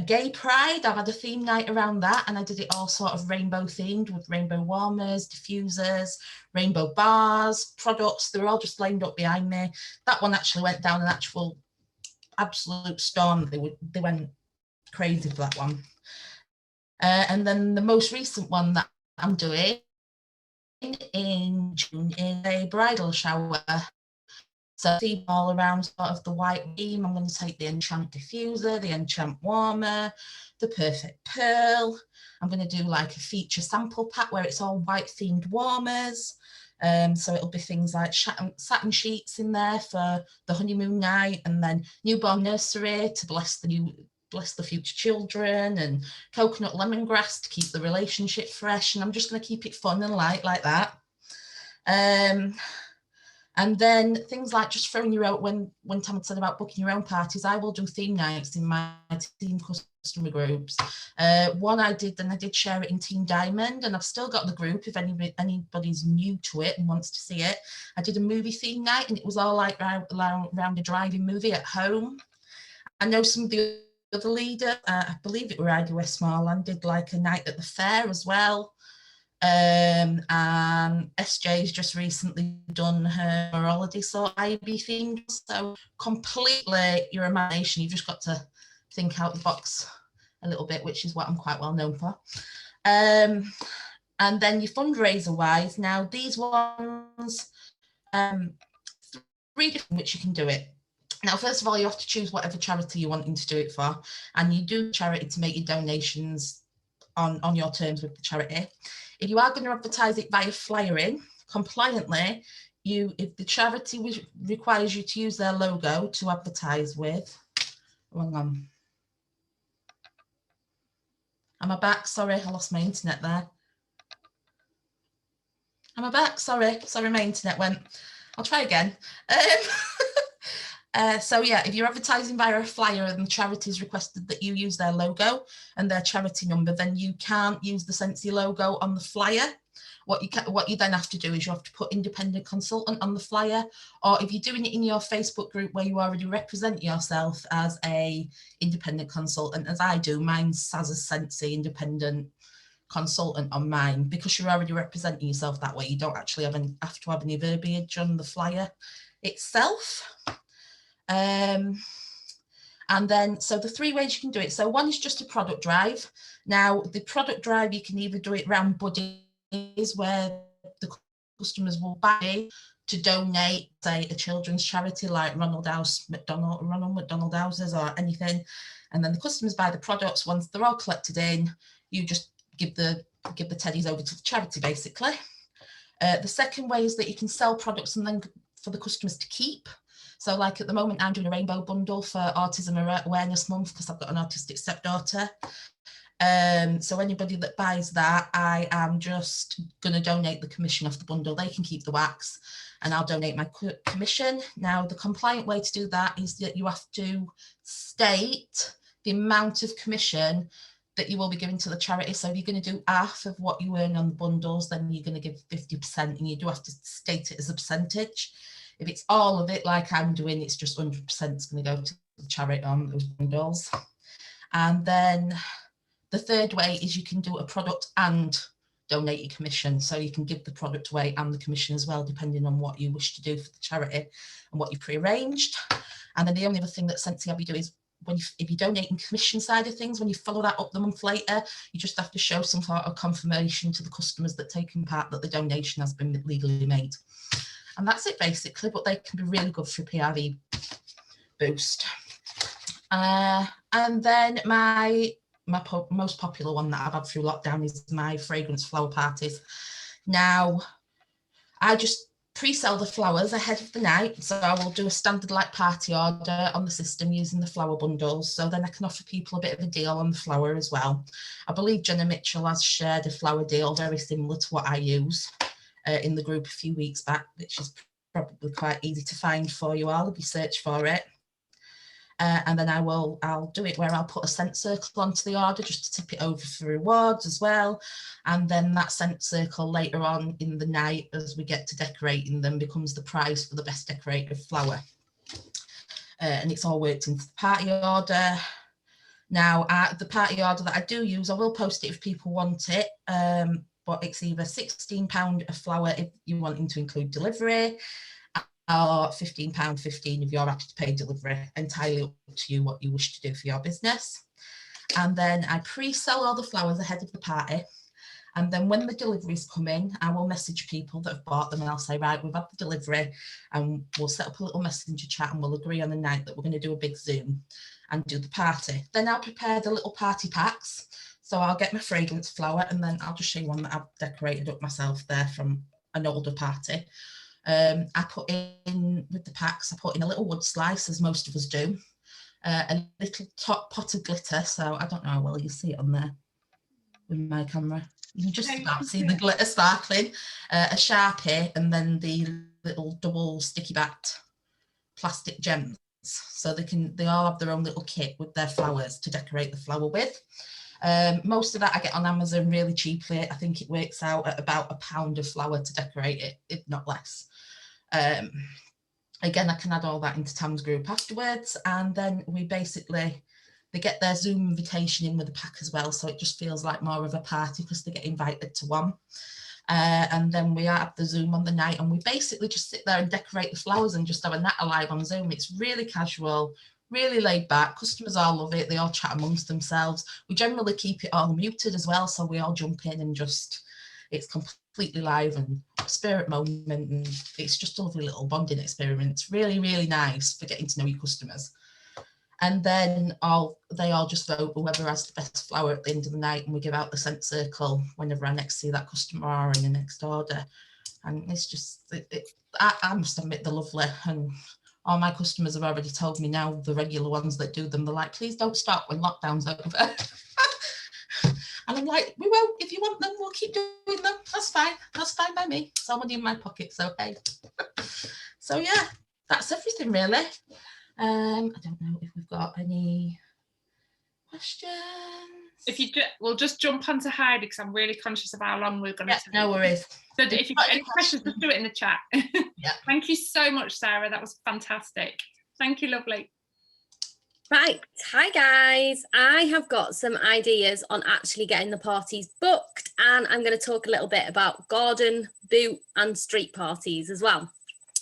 Gay Pride, I've had a theme night around that, and I did it all sort of rainbow themed with rainbow warmers, diffusers, rainbow bars, products. They were all just lined up behind me. That one actually went down an actual absolute storm. They went crazy for that one. And then the most recent one that I'm doing in June is a bridal shower. So theme all around sort of the white theme. I'm going to take the Enchant diffuser, the Enchant warmer, the Perfect Pearl. I'm going to do like a feature sample pack where it's all white themed warmers. So it'll be things like satin sheets in there for the honeymoon night, and then newborn nursery to bless the future children, and coconut lemongrass to keep the relationship fresh. And I'm just going to keep it fun and light like that. And then things like just throwing your own, when Tam had said about booking your own parties, I will do theme nights in my team customer groups. One I did, and I did share it in Team Diamond, and I've still got the group if anybody's new to it and wants to see it. I did a movie theme night, and it was all like around a driving movie at home. I know some of the other leaders, I believe it were Ida Westmoreland, did like a night at the fair as well. And SJ's just recently done her holiday sort IB theme. So completely your imagination, you've just got to think out the box a little bit, which is what I'm quite well known for. And then your fundraiser wise, now these ones, 3 different which you can do it. Now, first of all, you have to choose whatever charity you're wanting to do it for, and you do charity to make your donations on your terms with the charity. If you are going to advertise it via flyering compliantly, if the charity requires you to use their logo to advertise with, hang on. Am I back? Sorry, I lost my internet there. Am I back? Sorry, my internet went. I'll try again. So yeah, if you're advertising via a flyer and the charity's requested that you use their logo and their charity number, then you can't use the Scentsy logo on the flyer. What you then have to do is you have to put independent consultant on the flyer, or if you're doing it in your Facebook group where you already represent yourself as a independent consultant, as I do, mine's as a Scentsy independent consultant on mine, because you're already representing yourself that way. You don't actually have to have any verbiage on the flyer itself. And then, so the 3 ways you can do it. So one is just a product drive. Now, the product drive, you can either do it around buddies where the customers will buy to donate, say, a children's charity like Ronald McDonald Houses or anything. And then the customers buy the products. Once they're all collected in, you just give the teddies over to the charity, basically. The second way is that you can sell products and then for the customers to keep. So like at the moment, I'm doing a rainbow bundle for Autism Awareness Month because I've got an autistic stepdaughter. So anybody that buys that, I am just going to donate the commission off the bundle. They can keep the wax and I'll donate my commission. Now, the compliant way to do that is that you have to state the amount of commission that you will be giving to the charity. So if you're going to do half of what you earn on the bundles, then you're going to give 50%, and you do have to state it as a percentage. If it's all of it, like I'm doing, it's just 100% is going to go to the charity on those bundles. And then the third way is you can do a product and donate your commission. So you can give the product away and the commission as well, depending on what you wish to do for the charity and what you pre-arranged. And then the only other thing that Scentsy have you do is if you're donating commission side of things, when you follow that up the month later, you just have to show some sort of confirmation to the customers that taking part that the donation has been legally made. And that's it basically, but they can be really good for a PRV boost. And then my most popular one that I've had through lockdown is my fragrance flower parties. Now, I just pre-sell the flowers ahead of the night. So I will do a standard like party order on the system using the flower bundles. So then I can offer people a bit of a deal on the flower as well. I believe Jenna Mitchell has shared a flower deal very similar to what I use in the group a few weeks back, which is probably quite easy to find for you all if you search for it. And then I'll do it where I'll put a scent circle onto the order just to tip it over for rewards as well. And then that scent circle later on in the night, as we get to decorating them, becomes the prize for the best decorated flower. And it's all worked into the party order. Now, the party order that I do use, I will post it if people want it, but it's either £16 a flower if you're wanting to include delivery, or £15.15 if you're happy to pay delivery. Entirely up to you what you wish to do for your business. And then I pre-sell all the flowers ahead of the party. And then when the deliveries come in, I will message people that have bought them and I'll say, right, we've had the delivery, and we'll set up a little messenger chat and we'll agree on the night that we're going to do a big Zoom and do the party. Then I'll prepare the little party packs. So I'll get my fragrance flower, and then I'll just show you one that I've decorated up myself there from an older party. I put in, with the packs, I put in a little wood slice, as most of us do, a little top pot of glitter. So I don't know how well you see it on there with my camera. You can just about see the glitter sparkling, a Sharpie, and then the little double sticky backed plastic gems. So they all have their own little kit with their flowers to decorate the flower with. Most of that I get on Amazon really cheaply. I think it works out at about £1 of flour to decorate it, if not less. Again, I can add all that into Tam's group afterwards, and then they get their Zoom invitation in with the pack as well, so it just feels like more of a party because they get invited to one. And then we have the Zoom on the night, and we basically just sit there and decorate the flowers and just have a natter live on Zoom. It's really casual, really laid back. Customers all love it. They all chat amongst themselves. We generally keep it all muted as well, so we all jump in and it's completely live and spirit moment, and it's just a lovely little bonding experience. Really, really nice for getting to know your customers. And then they all just vote whoever has the best flower at the end of the night, and we give out the scent circle whenever I next see that customer or in the next order. And it's just, I must admit, they're lovely. And all my customers have already told me now, the regular ones that do them, they're like, please don't stop when lockdown's over. And I'm like, we won't. If you want them, we'll keep doing them. That's fine. That's fine by me. It's all money in my pocket, so hey. So yeah, that's everything really. I don't know if we've got any questions. If you we'll just jump onto Heidi because I'm really conscious of how long we're going to take. No worries. So if you've got any questions, just do it in the chat. Yeah. Thank you so much, Sarah. That was fantastic. Thank you, lovely. Right, hi guys. I have got some ideas on actually getting the parties booked, and I'm going to talk a little bit about garden, boot and street parties as well.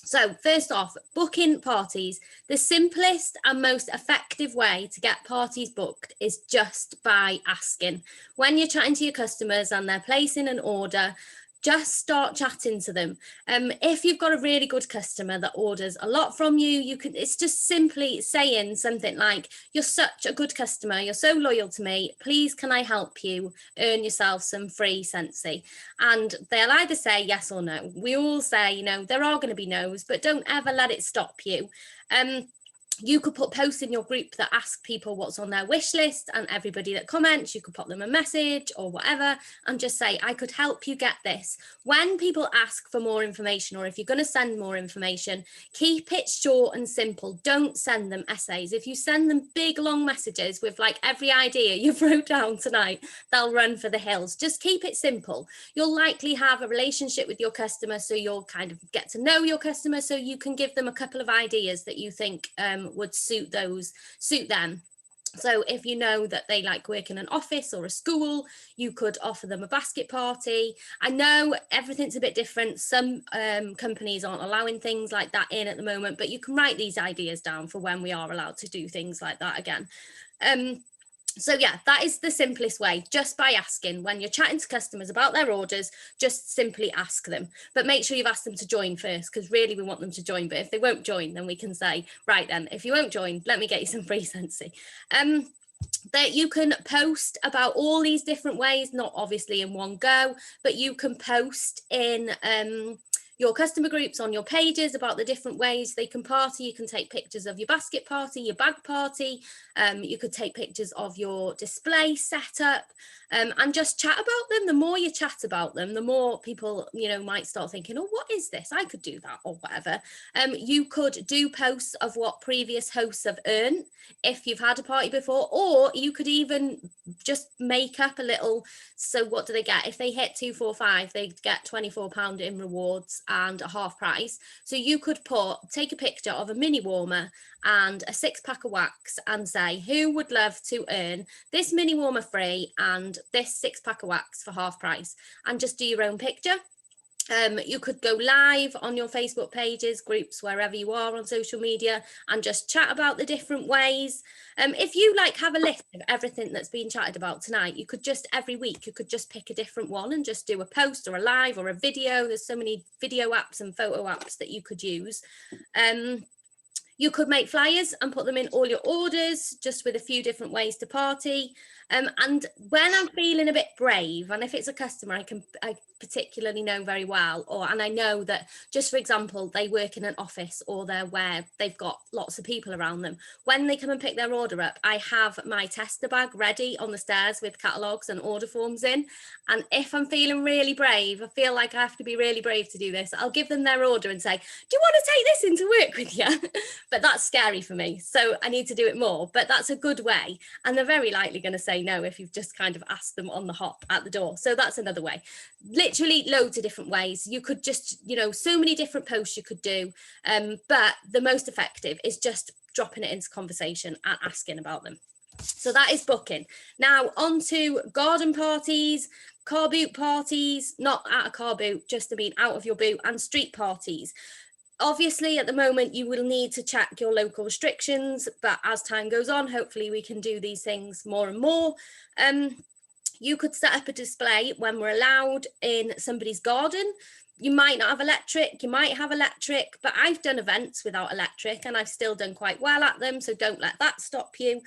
So first off, booking parties. The simplest and most effective way to get parties booked is just by asking. When you're chatting to your customers and they're placing an order, just start chatting to them. If you've got a really good customer that orders a lot from you, it's just simply saying something like, you're such a good customer, you're so loyal to me, please can I help you earn yourself some free Scentsy? And they'll either say yes or no. We all say, you know, there are going to be no's, but don't ever let it stop you. You could put posts in your group that ask people what's on their wish list, and everybody that comments, you could pop them a message or whatever and just say, I could help you get this. When people ask for more information, or if you're going to send more information, keep it short and simple. Don't send them essays. If you send them big long messages with like every idea you've wrote down tonight, they'll run for the hills. Just keep it simple. You'll likely have a relationship with your customer, so you'll kind of get to know your customer, so you can give them a couple of ideas that you think would suit them. So if you know that they like work in an office or a school, you could offer them a basket party. I know everything's a bit different. Some companies aren't allowing things like that in at the moment, but you can write these ideas down for when we are allowed to do things like that again. So yeah, that is the simplest way, just by asking. When you're chatting to customers about their orders, just simply ask them. But make sure you've asked them to join first, because really we want them to join. But if they won't join, then we can say, right then, if you won't join, let me get you some free Scentsy. That you can post about all these different ways, not obviously in one go, but you can post in your customer groups on your pages about the different ways they can party. You can take pictures of your basket party, your bag party. You could take pictures of your display setup and just chat about them. The more you chat about them, the more people, you know, might start thinking, oh, what is this? I could do that or whatever. You could do posts of what previous hosts have earned if you've had a party before, or you could even just make up a little. So what do they get? If they hit 2, 4, 5, they get £24 in rewards and a half price. So you could take a picture of a mini warmer and a 6-pack of wax and say, who would love to earn this mini warmer free and this 6-pack of wax for half price, and just do your own picture. You could go live on your Facebook pages, groups, wherever you are on social media, and just chat about the different ways. If you like have a list of everything that's been chatted about tonight, you could just every week, you could just pick a different one and just do a post or a live or a video. There's so many video apps and photo apps that you could use. You could make flyers and put them in all your orders, just with a few different ways to party. And when I'm feeling a bit brave, and if it's a customer I particularly know very well, and I know that, just for example, they work in an office or they're where they've got lots of people around them, when they come and pick their order up, I have my tester bag ready on the stairs with catalogues and order forms in. And if I'm feeling really brave, I feel like I have to be really brave to do this, I'll give them their order and say, do you want to take this into work with you? But that's scary for me, so I need to do it more. But that's a good way, and they're very likely going to say no if you've just kind of asked them on the hop at the door. So that's another way. Literally loads of different ways. You could just, so many different posts you could do, but the most effective is just dropping it into conversation and asking about them. So that is booking. Now on to garden parties, car boot parties, not at a car boot, just out of your boot, and street parties. Obviously, at the moment, you will need to check your local restrictions, but as time goes on, hopefully we can do these things more and more. You could set up a display when we're allowed in somebody's garden. You might not have electric, you might have electric, but I've done events without electric and I've still done quite well at them, so don't let that stop you.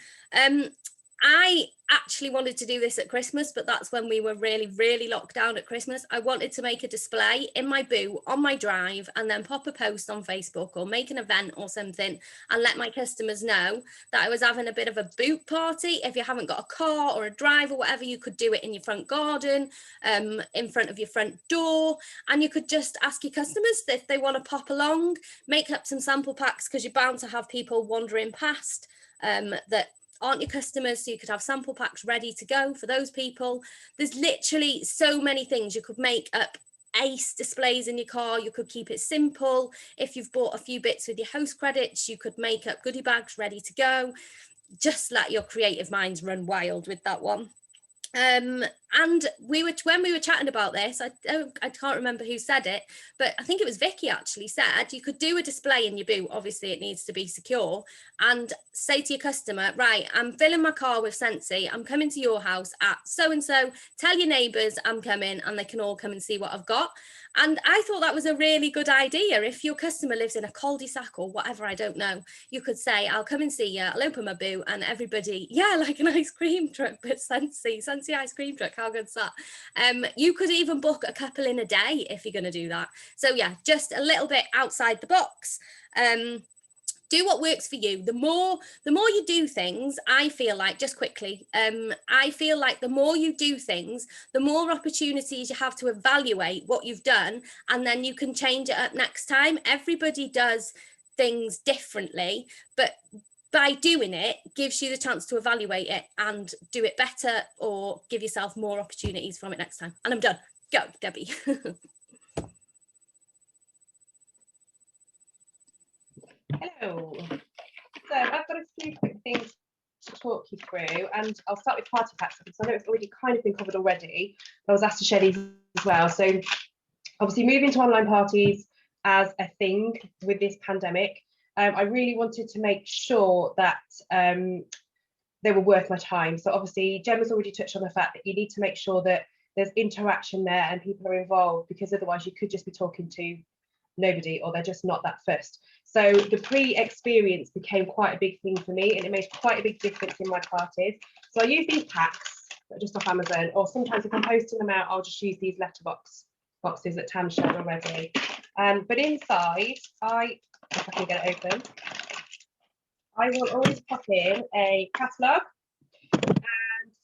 I actually wanted to do this at Christmas, but that's when we were really, really locked down at Christmas. I wanted to make a display in my boot on my drive and then pop a post on Facebook or make an event or something and let my customers know that I was having a bit of a boot party. If you haven't got a car or a drive or whatever, you could do it in your front garden, in front of your front door, and you could just ask your customers if they want to pop along, make up some sample packs, because you're bound to have people wandering past that aren't your customers, so you could have sample packs ready to go for those people. There's literally so many things. You could make up ace displays in your car, you could keep it simple. If you've bought a few bits with your host credits, you could make up goodie bags ready to go. Just let your creative minds run wild with that one. And when we were chatting about this, I can't remember who said it, but I think it was Vicky actually said you could do a display in your boot. Obviously it needs to be secure, and say to your customer, right, I'm filling my car with Scentsy, I'm coming to your house at so-and-so, tell your neighbours I'm coming and they can all come and see what I've got. And I thought that was a really good idea. If your customer lives in a cul-de-sac or whatever, I don't know, you could say, I'll come and see you, I'll open my boot, and everybody, yeah, like an ice cream truck, but Scentsy ice cream truck, how good's that? You could even book a couple in a day if you're going to do that. So yeah, just a little bit outside the box. Do what works for you. The more you do things, I feel like, just quickly, I feel like the more you do things, the more opportunities you have to evaluate what you've done, and then you can change it up next time. Everybody does things differently, but by doing it gives you the chance to evaluate it and do it better, or give yourself more opportunities from it next time. And I'm done. Go, Debbie. Hello. So I've got a few quick things to talk you through, and I'll start with party packs because I know it's already kind of been covered already. I was asked to share these as well. So obviously moving to online parties as a thing with this pandemic, I really wanted to make sure that they were worth my time. So obviously Gemma's already touched on the fact that you need to make sure that there's interaction there and people are involved, because otherwise you could just be talking to nobody, or they're just not that fussed. So the pre-experience became quite a big thing for me, and it made quite a big difference in my parties. So I use these packs just off Amazon, or sometimes if I'm posting them out, I'll just use these letterbox boxes that Tam shared already. But inside, if I can get it open, I will always pop in a catalogue and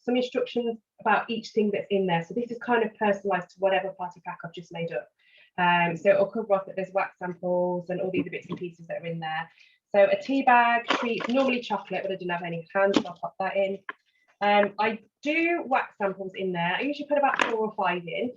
some instructions about each thing that's in there. So this is kind of personalised to whatever party pack I've just made up. So it'll cover off that there's wax samples and all these bits and pieces that are in there. So a tea bag, treats, normally chocolate, but I didn't have any hands, so I'll pop that in. I do wax samples in there. I usually put about 4 or 5 in.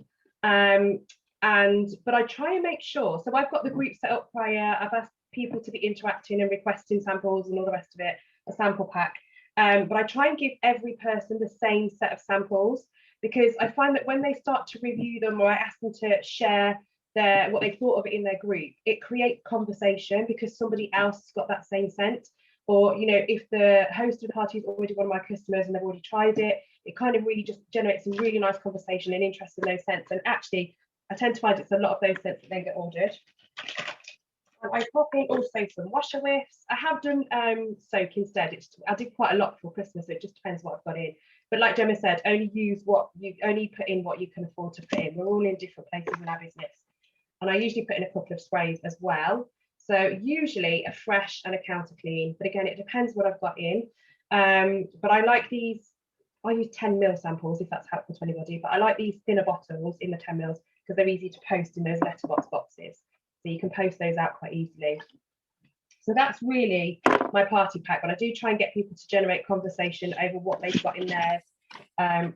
But I try and make sure, so I've got the group set up prior, I've asked people to be interacting and requesting samples and all the rest of it, a sample pack. But I try and give every person the same set of samples, because I find that when they start to review them, or I ask them to share what they thought of it in their group, it creates conversation because somebody else has got that same scent. Or, you know, if the host of the party is already one of my customers and they've already tried it, it kind of really just generates some really nice conversation and interest in those scents. And actually, I tend to find it's a lot of those scents that then get ordered. And I pop in also some washer whiffs. I have done soak instead. I did quite a lot for Christmas, so it just depends what I've got in. But like Gemma said, only put in what you can afford to put in. We're all in different places in our business. And I usually put in a couple of sprays as well. So usually a fresh and a counter clean, but again, it depends what I've got in. But I like these, I use 10 ml samples if that's helpful to anybody, but I like these thinner bottles in the 10 mils because they're easy to post in those letterbox boxes. So you can post those out quite easily. So that's really my party pack, but I do try and get people to generate conversation over what they've got in theirs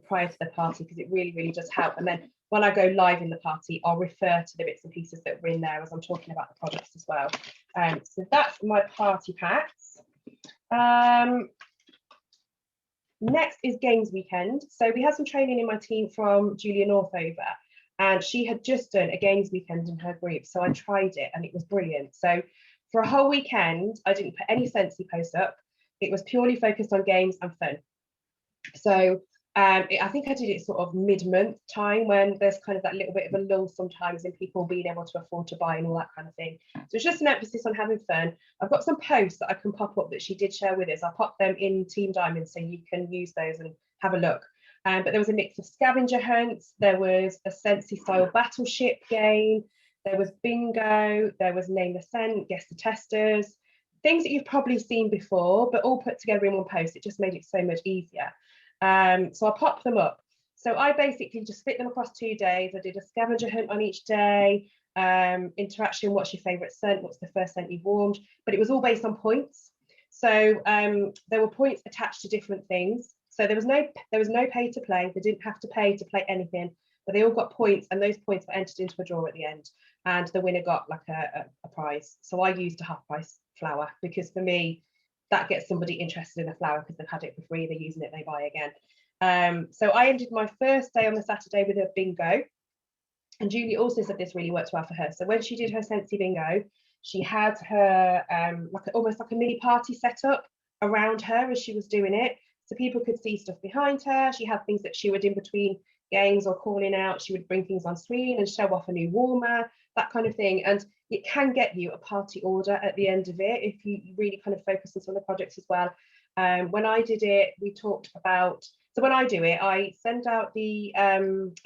prior to the party, because it really, really does help. And then when I go live in the party, I'll refer to the bits and pieces that were in there as I'm talking about the products as well. So that's my party packs. Next is games weekend. So we had some training in my team from Julia Northover, and she had just done a games weekend in her group. So I tried it and it was brilliant. So for a whole weekend, I didn't put any Scentsy posts up. It was purely focused on games and fun. So I think I did it sort of mid-month time when there's kind of that little bit of a lull sometimes in people being able to afford to buy and all that kind of thing. So it's just an emphasis on having fun. I've got some posts that I can pop up that she did share with us. I'll pop them in Team Diamond so you can use those and have a look. But there was a mix of scavenger hunts, there was a Scentsy style battleship game, there was bingo, there was name the scent, guess the testers, things that you've probably seen before, but all put together in one post. It just made it so much easier. So I popped them up. So I basically just split them across 2 days. I did a scavenger hunt on each day, interaction, what's your favourite scent, what's the first scent you've warmed, but it was all based on points. So there were points attached to different things. So there was no pay to play. They didn't have to pay anything, but they all got points, and those points were entered into a draw at the end, and the winner got like a prize. So I used a half price flower because for me, that gets somebody interested in a flower because they've had it for free, they're using it, they buy again. So I ended my first day on the Saturday with a bingo, and Julie also said this really worked well for her. So when she did her Scentsy bingo, she had her almost like a mini party set up around her as she was doing it, so people could see stuff behind her. She had things that she would, in between games or calling out, she would bring things on screen and show off a new warmer, that kind of thing. And it can get you a party order at the end of it if you really kind of focus on some of the projects as well. When I did it, we talked about, so when I do it, I send out a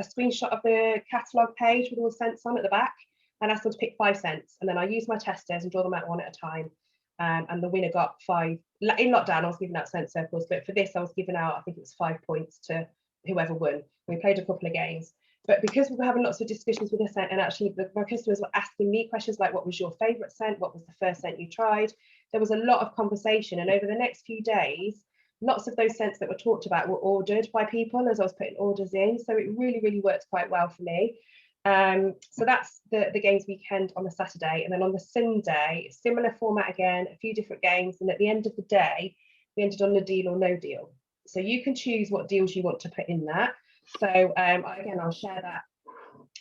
screenshot of the catalogue page with all the scents on at the back and ask them to pick 5 scents, and then I use my testers and draw them out one at a time. And the winner got 5. In lockdown, I was giving out scent circles, but for this, I was giving out, I think it was 5 points to whoever won. We played a couple of games, but because we were having lots of discussions with the scent, and actually my customers were asking me questions like, what was your favourite scent? What was the first scent you tried? There was a lot of conversation, and over the next few days, lots of those scents that were talked about were ordered by people as I was putting orders in. So it really, really worked quite well for me. So that's the games weekend on the Saturday, and then on the Sunday, similar format again, a few different games, and at the end of the day we ended on a deal or no deal. So you can choose what deals you want to put in that. So again, I'll share that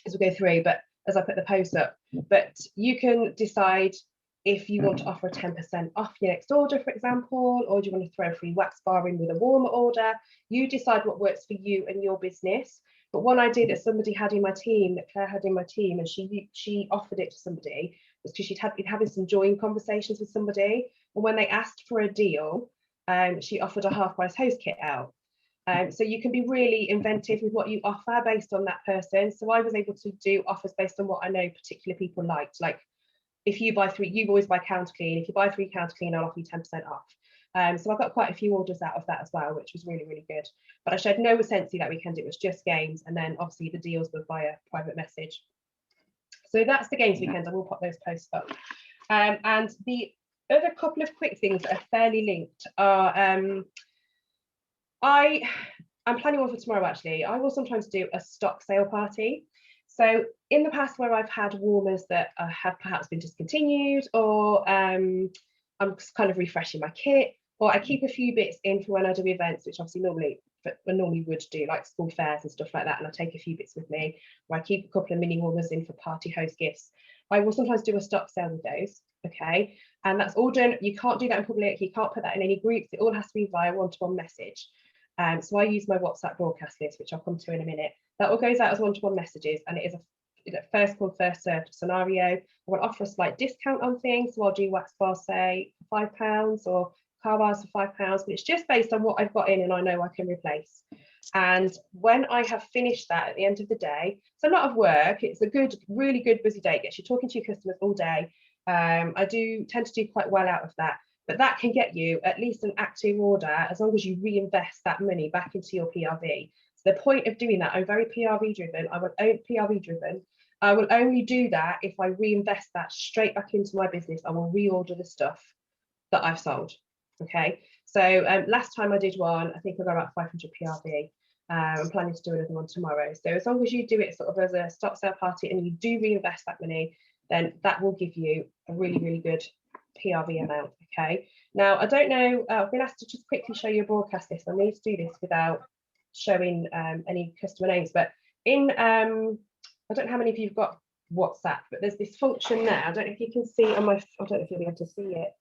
as we go through, but as I put the post up, but you can decide if you want to offer a 10% off your next order, for example, or do you want to throw a free wax bar in with a warmer order. You decide what works for you and your business. But one idea that somebody had in my team, that Claire had in my team, and she offered it to somebody, was because she'd been having some joint conversations with somebody, and when they asked for a deal, she offered a half price host kit out. So you can be really inventive with what you offer based on that person. So I was able to do offers based on what I know particular people liked. Like if you buy 3, you always buy counter clean. If you buy 3 counter clean, I'll offer you 10% off. So I got quite a few orders out of that as well, which was really, really good. But I shared no with Scentsy that weekend. It was just games, and then obviously the deals were via private message. So that's the games weekend. I will pop those posts up. And the other couple of quick things that are fairly linked are I'm planning one for tomorrow actually. I will sometimes do a stock sale party. So in the past where I've had warmers that have perhaps been discontinued, or I'm kind of refreshing my kit, or I keep a few bits in for when I do events, which obviously normally would do, like school fairs and stuff like that, and I take a few bits with me, or I keep a couple of mini warmers in for party host gifts. I will sometimes do a stock sale with those, okay? And that's all done. You can't do that in public, you can't put that in any groups, it all has to be via one-to-one message. So I use my WhatsApp broadcast list, which I'll come to in a minute. That all goes out as one-to-one messages, and it is a first come, first served scenario. I will offer a slight discount on things, so I'll do wax bars, say, for £5, or car bars for £5, but it's just based on what I've got in and I know I can replace. And when I have finished that at the end of the day, it's a lot of work, it's a good, really good busy day, it gets you talking to your customers all day. I do tend to do quite well out of that, but that can get you at least an active order as long as you reinvest that money back into your PRV. So the point of doing that, I'm very PRV driven, I will only do that if I reinvest that straight back into my business. I will reorder the stuff that I've sold. Okay, so last time I did one, I think I got about 500 PRV. I'm planning to do another one tomorrow. So as long as you do it sort of as a stock sale party and you do reinvest that money, then that will give you a really, really good PRV amount. Okay, now I don't know, I've been asked to just quickly show you a broadcast list. I need to do this without showing any customer names, but in I don't know how many of you have got WhatsApp, but there's this function there. I don't know if you can see on my, I don't know if you'll be able to see it.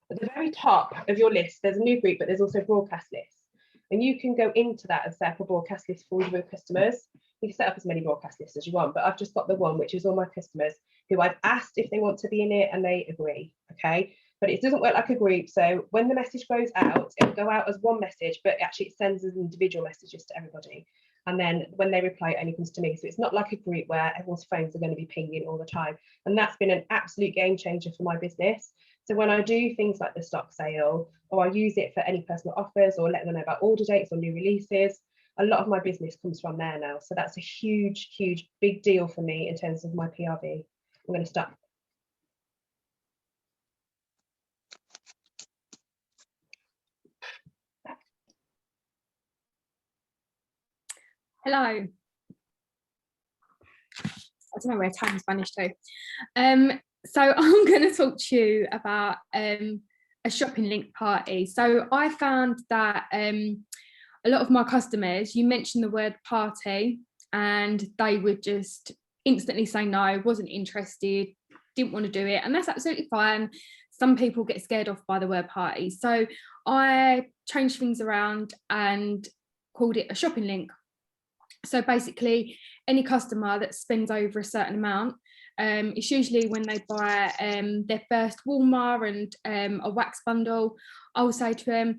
At the very top of your list, there's a new group, but there's also broadcast lists. And you can go into that and set up a broadcast list for your customers. You can set up as many broadcast lists as you want, but I've just got the one, which is all my customers who I've asked if they want to be in it and they agree, okay? But it doesn't work like a group. So when the message goes out, it'll go out as one message, but actually it sends as individual messages to everybody. And then when they reply, it only comes to me. So it's not like a group where everyone's phones are going to be pinging all the time. And that's been an absolute game changer for my business. So when I do things like the stock sale, or I use it for any personal offers or let them know about order dates or new releases, a lot of my business comes from there now. So that's a huge, huge, big deal for me in terms of my PRV. I'm going to stop. Hello. I don't know where time's vanished to. So I'm going to talk to you about a shopping link party. So I found that a lot of my customers, you mentioned the word party and they would just instantly say no, wasn't interested, didn't want to do it, and that's absolutely fine. Some people get scared off by the word party. So I changed things around and called it a shopping link. So basically, any customer that spends over a certain amount, it's usually when they buy their first warmer and a wax bundle, I will say to them,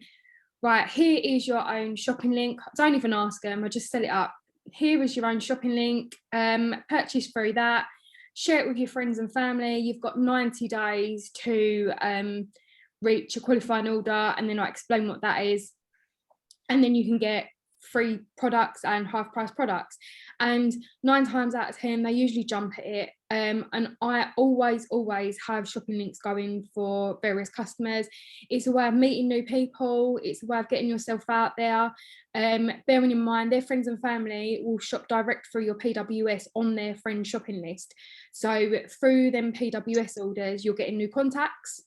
right, here is your own shopping link. I don't even ask them, I just set it up. Here is your own shopping link, purchase through that, share it with your friends and family. You've got 90 days to reach a qualifying order, and then I explain what that is. And then you can get free products and half price products, and 9 times out of 10 they usually jump at it. And I always have shopping links going for various customers. It's a way of meeting new people, it's a way of getting yourself out there. Bearing in mind their friends and family will shop direct through your PWS on their friend shopping list, so through them PWS orders you're getting new contacts.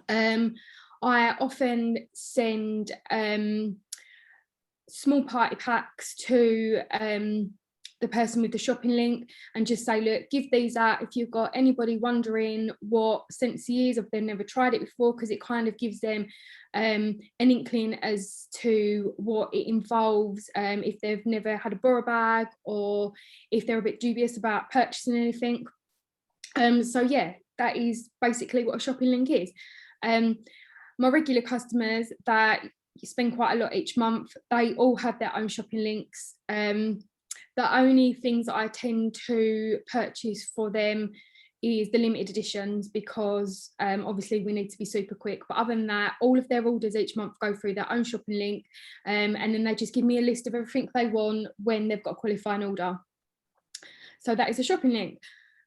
I often send small party packs to the person with the shopping link and just say, look, give these out if you've got anybody wondering what Scentsy is, if they've never tried it before, because it kind of gives them an inkling as to what it involves, if they've never had a Bora bag or if they're a bit dubious about purchasing anything. So yeah, that is basically what a shopping link is. My regular customers that spend quite a lot each month, they all have their own shopping links. The only things that I tend to purchase for them is the limited editions, because obviously we need to be super quick, but other than that all of their orders each month go through their own shopping link, and then they just give me a list of everything they want when they've got a qualifying order. So that is a shopping link.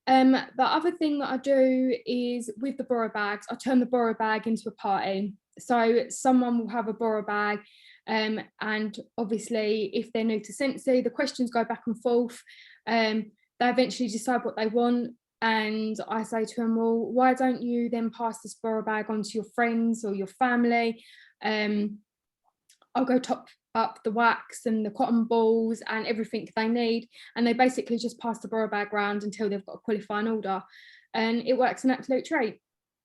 The other thing that I do is with the Bora bags, I turn the Bora bag into a party. So someone will have a Bora bag, and obviously if they're new to Scentsy, the questions go back and forth. They eventually decide what they want, and I say to them, well, why don't you then pass this Bora bag on to your friends or your family? I'll go top up the wax and the cotton balls and everything they need, and they basically just pass the borrow bag round until they've got a qualifying order, and it works an absolute treat.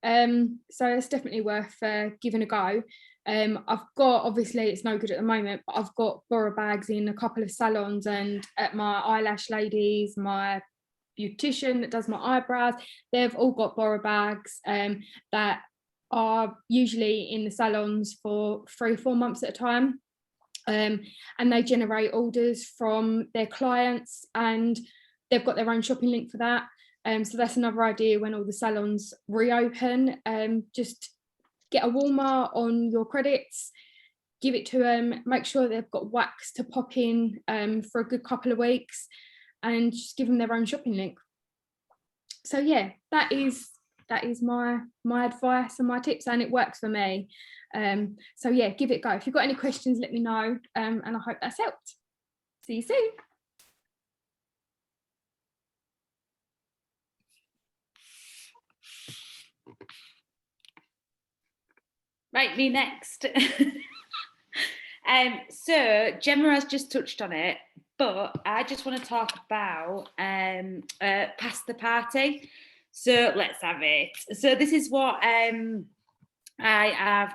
So it's definitely worth giving a go. I've got, obviously it's no good at the moment, but I've got borrow bags in a couple of salons, and at my eyelash ladies, my beautician that does my eyebrows, they've all got borrow bags that are usually in the salons for 3 or 4 months at a time, and they generate orders from their clients, and they've got their own shopping link for that. So that's another idea when all the salons reopen. Just get a warmer on your credits, give it to them, make sure they've got wax to pop in for a good couple of weeks, and just give them their own shopping link. So yeah, that is my advice and my tips, and it works for me. So yeah, give it a go. If you've got any questions, let me know, and I hope that's helped. See you soon. Right, me next. So Gemma has just touched on it, but I just want to talk about Pass the Party. So let's have it. So this is what I have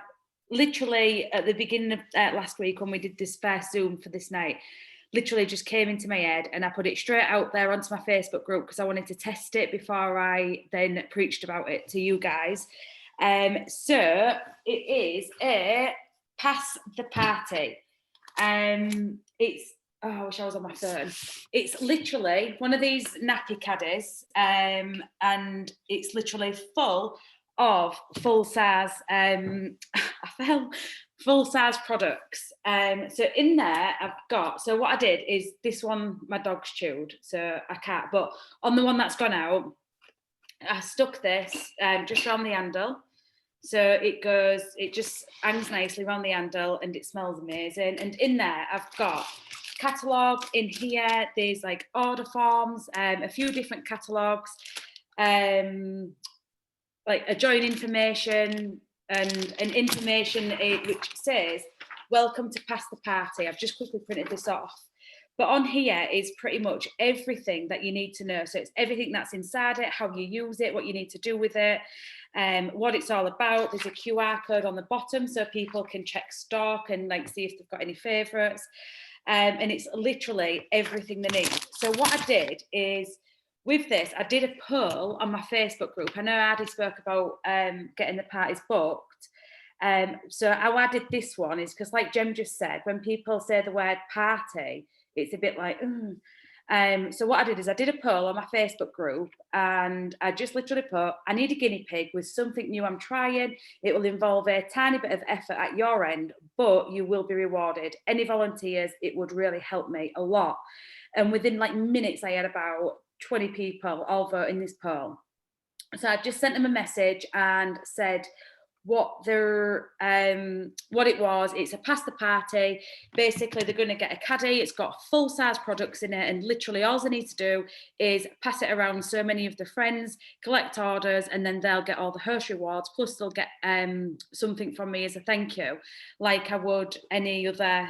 literally at the beginning of last week when we did this first Zoom for this night, literally just came into my head, and I put it straight out there onto my Facebook group because I wanted to test it before I then preached about it to you guys. So it is a Pass the Party. It's, oh, I wish I was on my phone. It's literally one of these nappy caddies, and it's literally full of full-size full-size products. So in there I've got, so what I did is this one my dog's chewed, so I can't, but on the one that's gone out, I stuck this just around the handle. So it just hangs nicely around the handle, and it smells amazing. And in there I've got catalogue in here. There's like order forms, a few different catalogues, like a join information and an information which says, welcome to Pass the Party. I've just quickly printed this off. But on here is pretty much everything that you need to know. So it's everything that's inside it, how you use it, what you need to do with it, what it's all about. There's a QR code on the bottom so people can check stock and like see if they've got any favourites. And it's literally everything they need. So what I did is, with this, I did a poll on my Facebook group. I know Adi spoke about getting the parties booked. So how I did this one is because, like Jem just said, when people say the word party, it's a bit like, so what I did is I did a poll on my Facebook group, and I just literally put, I need a guinea pig with something new I'm trying. It will involve a tiny bit of effort at your end, but you will be rewarded. Any volunteers, it would really help me a lot. And within like minutes, I had about 20 people all vote in this poll. So I just sent them a message and said what it was. It's a Pass the Party. Basically, they're going to get a caddy. It's got full-size products in it, and literally all they need to do is pass it around so many of their friends, collect orders, and then they'll get all the Hirsch rewards, plus they'll get something from me as a thank you, like I would any other,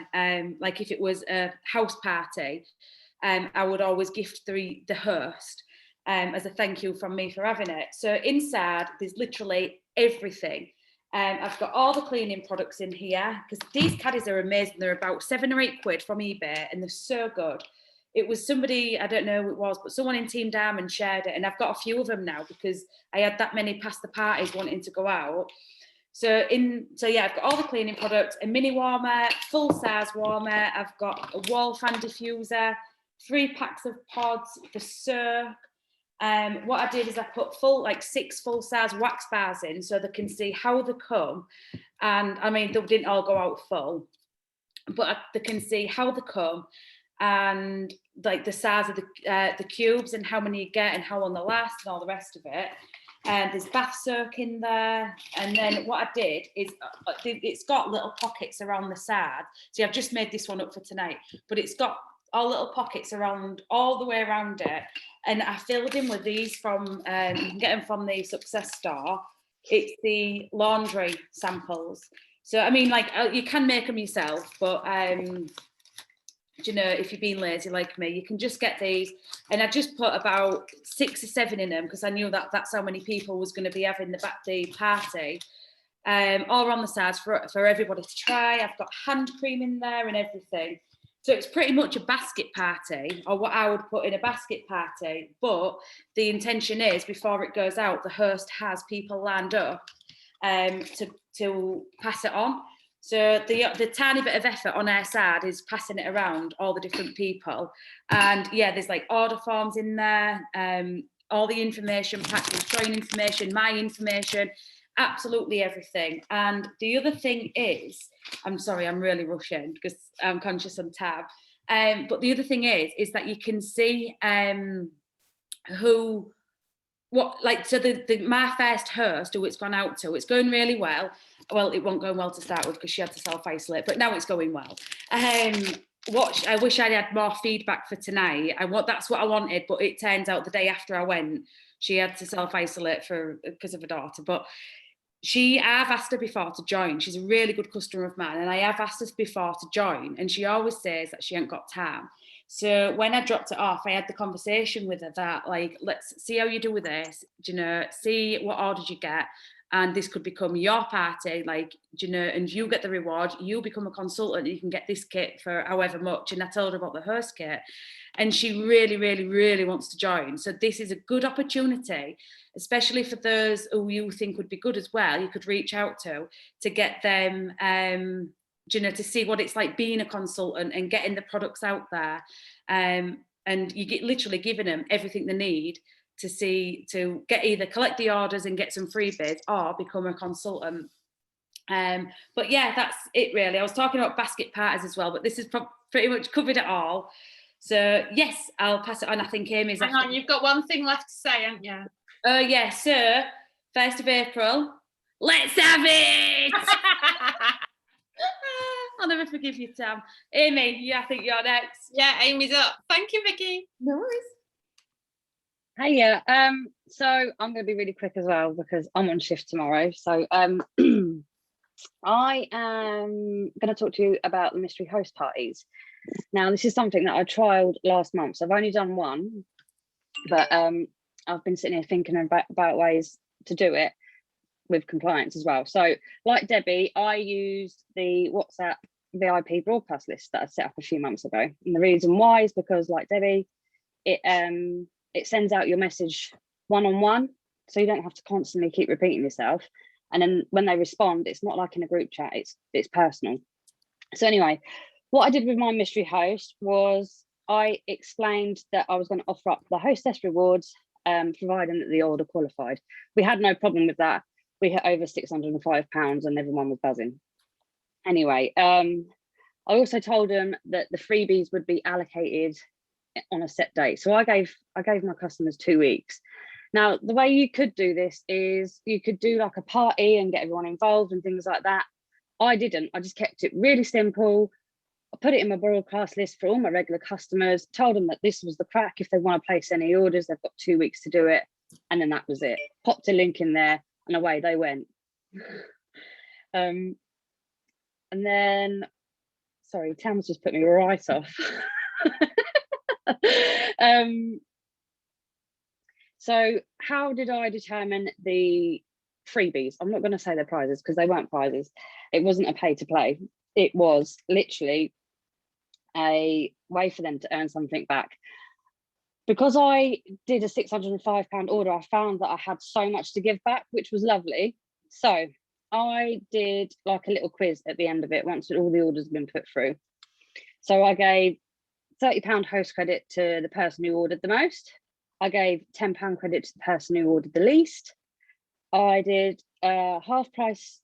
like if it was a house party, I would always gift the Hearst as a thank you from me for having it. So inside, there's literally everything. I've got all the cleaning products in here, because these caddies are amazing. They're about £7 or £8 from eBay, and they're so good. It was somebody, I don't know who it was, but someone in Team Diamond shared it, and I've got a few of them now because I had that many Pass the Parties wanting to go out. So yeah, I've got all the cleaning products, a mini warmer, full-size warmer. I've got a wall fan diffuser, 3 packs of pods, the Cirque. What I did is I put 6 full-size wax bars in so they can see how they come. And I mean, they didn't all go out full, but they can see how they come and like the size of the cubes and how many you get and how long they last and all the rest of it. And there's bath soak in there. And then what I did is it's got little pockets around the side. See, I've just made this one up for tonight, but it's got all little pockets around all the way around it. And I filled in with these from, you can get them from the Success store. It's the laundry samples. So I mean, like you can make them yourself, but you know, if you're being lazy like me, you can just get these. And I just put about 6 or 7 in them because I knew that that's how many people was going to be having the party. All on the sides for everybody to try. I've got hand cream in there and everything. So it's pretty much a basket party, or what I would put in a basket party. But the intention is, before it goes out, the host has people lined up to pass it on. So the tiny bit of effort on our side is passing it around all the different people. And yeah, there's like order forms in there, all the information, practice showing information, my information, absolutely everything. And the other thing is, I'm sorry, I'm really rushing because I'm conscious of time. But the other thing is that you can see my first host who it's gone out to, it's going really well. Well, it won't go well to start with because she had to self-isolate, but now it's going well. I wish I had more feedback for tonight. That's what I wanted, but it turns out the day after I went, she had to self-isolate because of her daughter. But I've asked her before to join. She's a really good customer of mine, and I have asked her before to join, and she always says that she ain't got time. So when I dropped it off, I had the conversation with her that, like, let's see how you do with this, see what orders you get, and this could become your party, like, and you get the reward, you become a consultant, you can get this kit for however much. And I told her about the host kit, and she really, really, really wants to join. So this is a good opportunity, especially for those who you think would be good as well. You could reach out to get them, to see what it's like being a consultant and getting the products out there. And you get literally giving them everything they need to get either collect the orders and get some freebies or become a consultant. But yeah, that's it really. I was talking about basket parties as well, but this has pretty much covered it all. So yes, I'll pass it on. I think Amy's. Hang on, you've got one thing left to say, haven't you? Oh yeah, so 1st of April, let's have it. I'll never forgive you, Tam. Amy, I think you're next. Yeah, Amy's up. Thank you, Vicky. No worries. Hey, so I'm going to be really quick as well because I'm on shift tomorrow. So I am going to talk to you about the mystery host parties. Now, this is something that I trialed last month. So I've only done one, but I've been sitting here thinking about ways to do it with compliance as well. So like Debbie, I used the WhatsApp VIP broadcast list that I set up a few months ago. And the reason why is because, like Debbie, it sends out your message one-on-one, so you don't have to constantly keep repeating yourself. And then when they respond, it's not like in a group chat, it's personal. So anyway, what I did with my mystery host was I explained that I was going to offer up the hostess rewards, providing that the order qualified. We had no problem with that. We hit over £605 and everyone was buzzing. Anyway, I also told them that the freebies would be allocated on a set date. So I gave my customers 2 weeks. Now, the way you could do this is you could do like a party and get everyone involved and things like that. I didn't. I just kept it really simple. I put it in my broadcast list for all my regular customers, told them that this was the crack. If they want to place any orders, they've got 2 weeks to do it. And then that was it. Popped a link in there and away they went. And then, sorry, Tam's just put me right off. So how did I determine the freebies? I'm not going to say they're prizes because they weren't prizes. It wasn't a pay to play. It was literally a way for them to earn something back. Because I did a £605 order, I found that I had so much to give back, which was lovely. So I did like a little quiz at the end of it once all the orders had been put through. So I gave £30 host credit to the person who ordered the most. I gave £10 credit to the person who ordered the least. I did a half price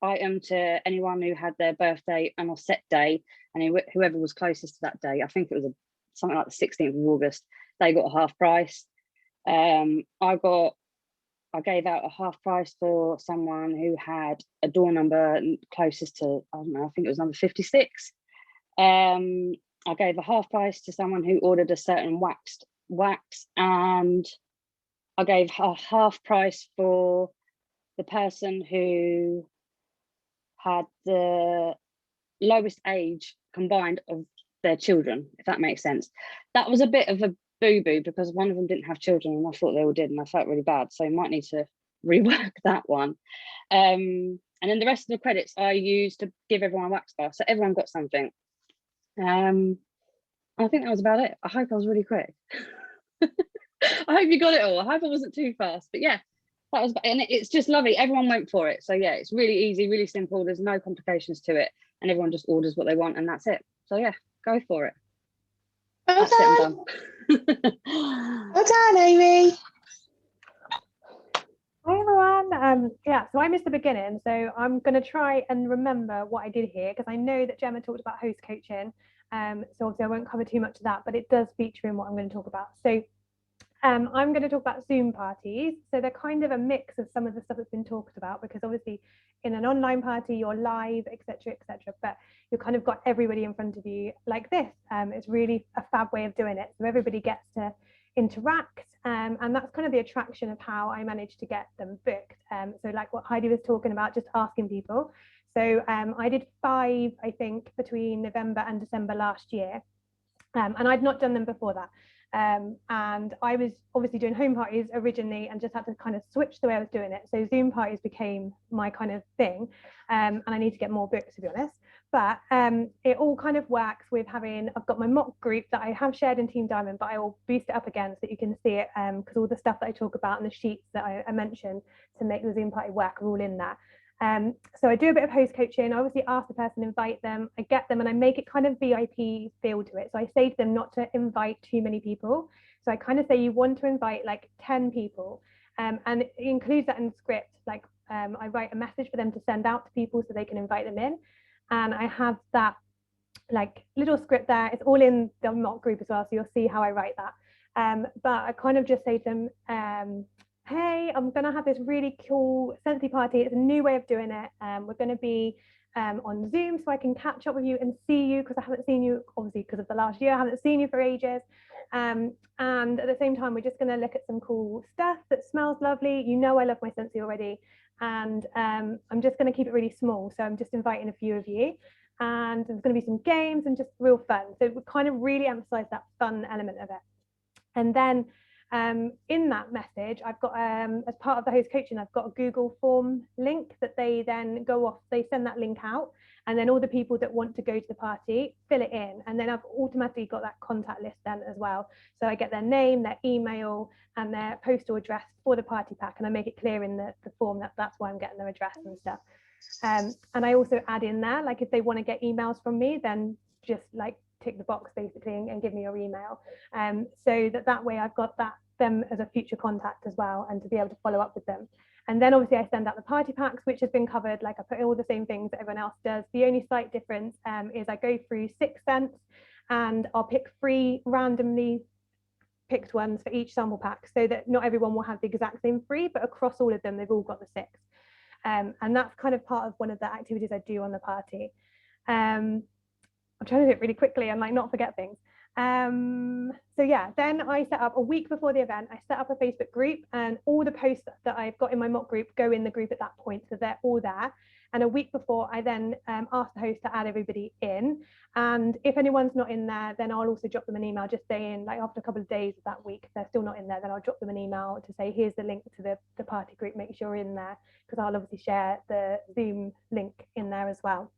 item to anyone who had their birthday on a set day, and whoever was closest to that day, I think it was something like the 16th of August, they got a half price. I gave out a half price for someone who had a door number closest to, I don't know, I think it was number 56. I gave a half price to someone who ordered a certain wax, and I gave a half price for the person who had the lowest age combined of their children, if that makes sense. That was a bit of a boo-boo because one of them didn't have children and I thought they all did and I felt really bad. So I might need to rework that one. And then the rest of the credits I used to give everyone a wax bar. So everyone got something. I think that was about it. I hope I was really quick. I hope you got it all. I hope I wasn't too fast. But yeah, that was, and it's just lovely. Everyone went for it. So yeah, it's really easy, really simple. There's no complications to it. And everyone just orders what they want and that's it. So yeah, go for it. Well That's it, I'm done. Well done, Amy. Hi everyone. Yeah, so I missed the beginning, so I'm going to try and remember what I did here because I know that Gemma talked about host coaching. So obviously I won't cover too much of that, but it does feature in what I'm going to talk about. So I'm going to talk about Zoom parties. So they're kind of a mix of some of the stuff that's been talked about because obviously in an online party you're live, etc., but you've kind of got everybody in front of you like this. It's really a fab way of doing it. So everybody gets to interact, and that's kind of the attraction of how I managed to get them booked. So like what Heidi was talking about, just asking people. So I did 5, I think, between November and December last year, and I'd not done them before that. And I was obviously doing home parties originally and just had to kind of switch the way I was doing it. So Zoom parties became my kind of thing, and I need to get more books, to be honest. But it all kind of works with having, I've got my mock group that I have shared in Team Diamond, but I will boost it up again so that you can see it, because all the stuff that I talk about and the sheets that I mentioned to make the Zoom party work are all in there. So I do a bit of host coaching. I obviously ask the person, invite them, I get them, and I make it kind of VIP feel to it. So I say to them not to invite too many people. So I kind of say you want to invite like 10 people, and it includes that in the script. Like I write a message for them to send out to people so they can invite them in. And I have that like little script there. It's all in the mock group as well, so you'll see how I write that. But I kind of just say to them, hey, I'm going to have this really cool Sensi party. It's a new way of doing it. We're going to be on Zoom so I can catch up with you and see you because I haven't seen you, obviously, because of the last year. I haven't seen you for ages. And at the same time, we're just going to look at some cool stuff that smells lovely. You know I love my Sensi already. And I'm just going to keep it really small. So I'm just inviting a few of you. And there's going to be some games and just real fun. So we kind of really emphasize that fun element of it. And then in that message, I've got, as part of the host coaching, I've got a Google form link that they then go off, they send that link out, and then all the people that want to go to the party fill it in. And then I've automatically got that contact list then as well. So I get their name, their email, and their postal address for the party pack. And I make it clear in the form that that's why I'm getting their address and stuff. And I also add in there, like if they want to get emails from me, then just like tick the box basically and give me your email. So that way I've got them as a future contact as well, and to be able to follow up with them. And then obviously I send out the party packs, which has been covered. Like I put all the same things that everyone else does. The only slight difference is I go through 6 scents and I'll pick 3 randomly picked ones for each sample pack, so that not everyone will have the exact same 3, but across all of them they've all got the 6. And that's kind of part of one of the activities I do on the party. I'm trying to do it really quickly and like not forget things. So yeah, then I set up a week before the event, I set up a Facebook group, and all the posts that I've got in my mock group go in the group at that point, so they're all there. And a week before, I then ask the host to add everybody in, and if anyone's not in there, then I'll also drop them an email just saying, like after a couple of days of that week, if they're still not in there, then I'll drop them an email to say, here's the link to the party group, make sure you're in there, because I'll obviously share the Zoom link in there as well.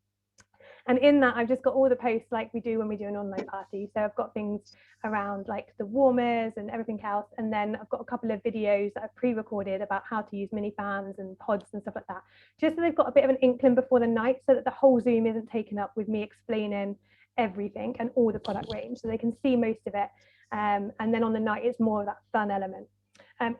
And in that, I've just got all the posts like we do when we do an online party. So I've got things around like the warmers and everything else. And then I've got a couple of videos that I've pre-recorded about how to use mini fans and pods and stuff like that. Just so they've got a bit of an inkling before the night, so that the whole Zoom isn't taken up with me explaining everything and all the product range, so they can see most of it. And then on the night, it's more of that fun element.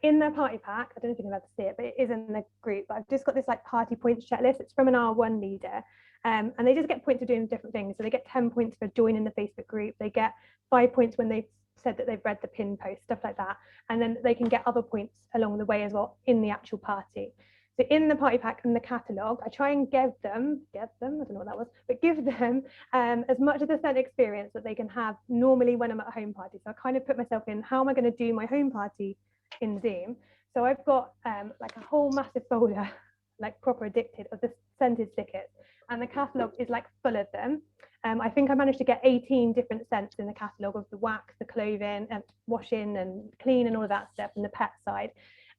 In the party pack, I don't know if you can allowed to see it, but it is in the group. But I've just got this like party points checklist. It's from an R1 leader. And they just get points for doing different things. So they get 10 points for joining the Facebook group. They get 5 points when they've said that they've read the pin post, stuff like that. And then they can get other points along the way as well in the actual party. So in the party pack and the catalogue, I try and give them, I don't know what that was, but give them as much of the scent experience that they can have normally when I'm at a home party. So I kind of put myself in, how am I going to do my home party in Zoom? So I've got like a whole massive folder like proper addicted of the scented stickers, and the catalogue is like full of them. I think I managed to get 18 different scents in the catalogue of the wax, the clothing, and washing and clean and all of that stuff, and the pet side.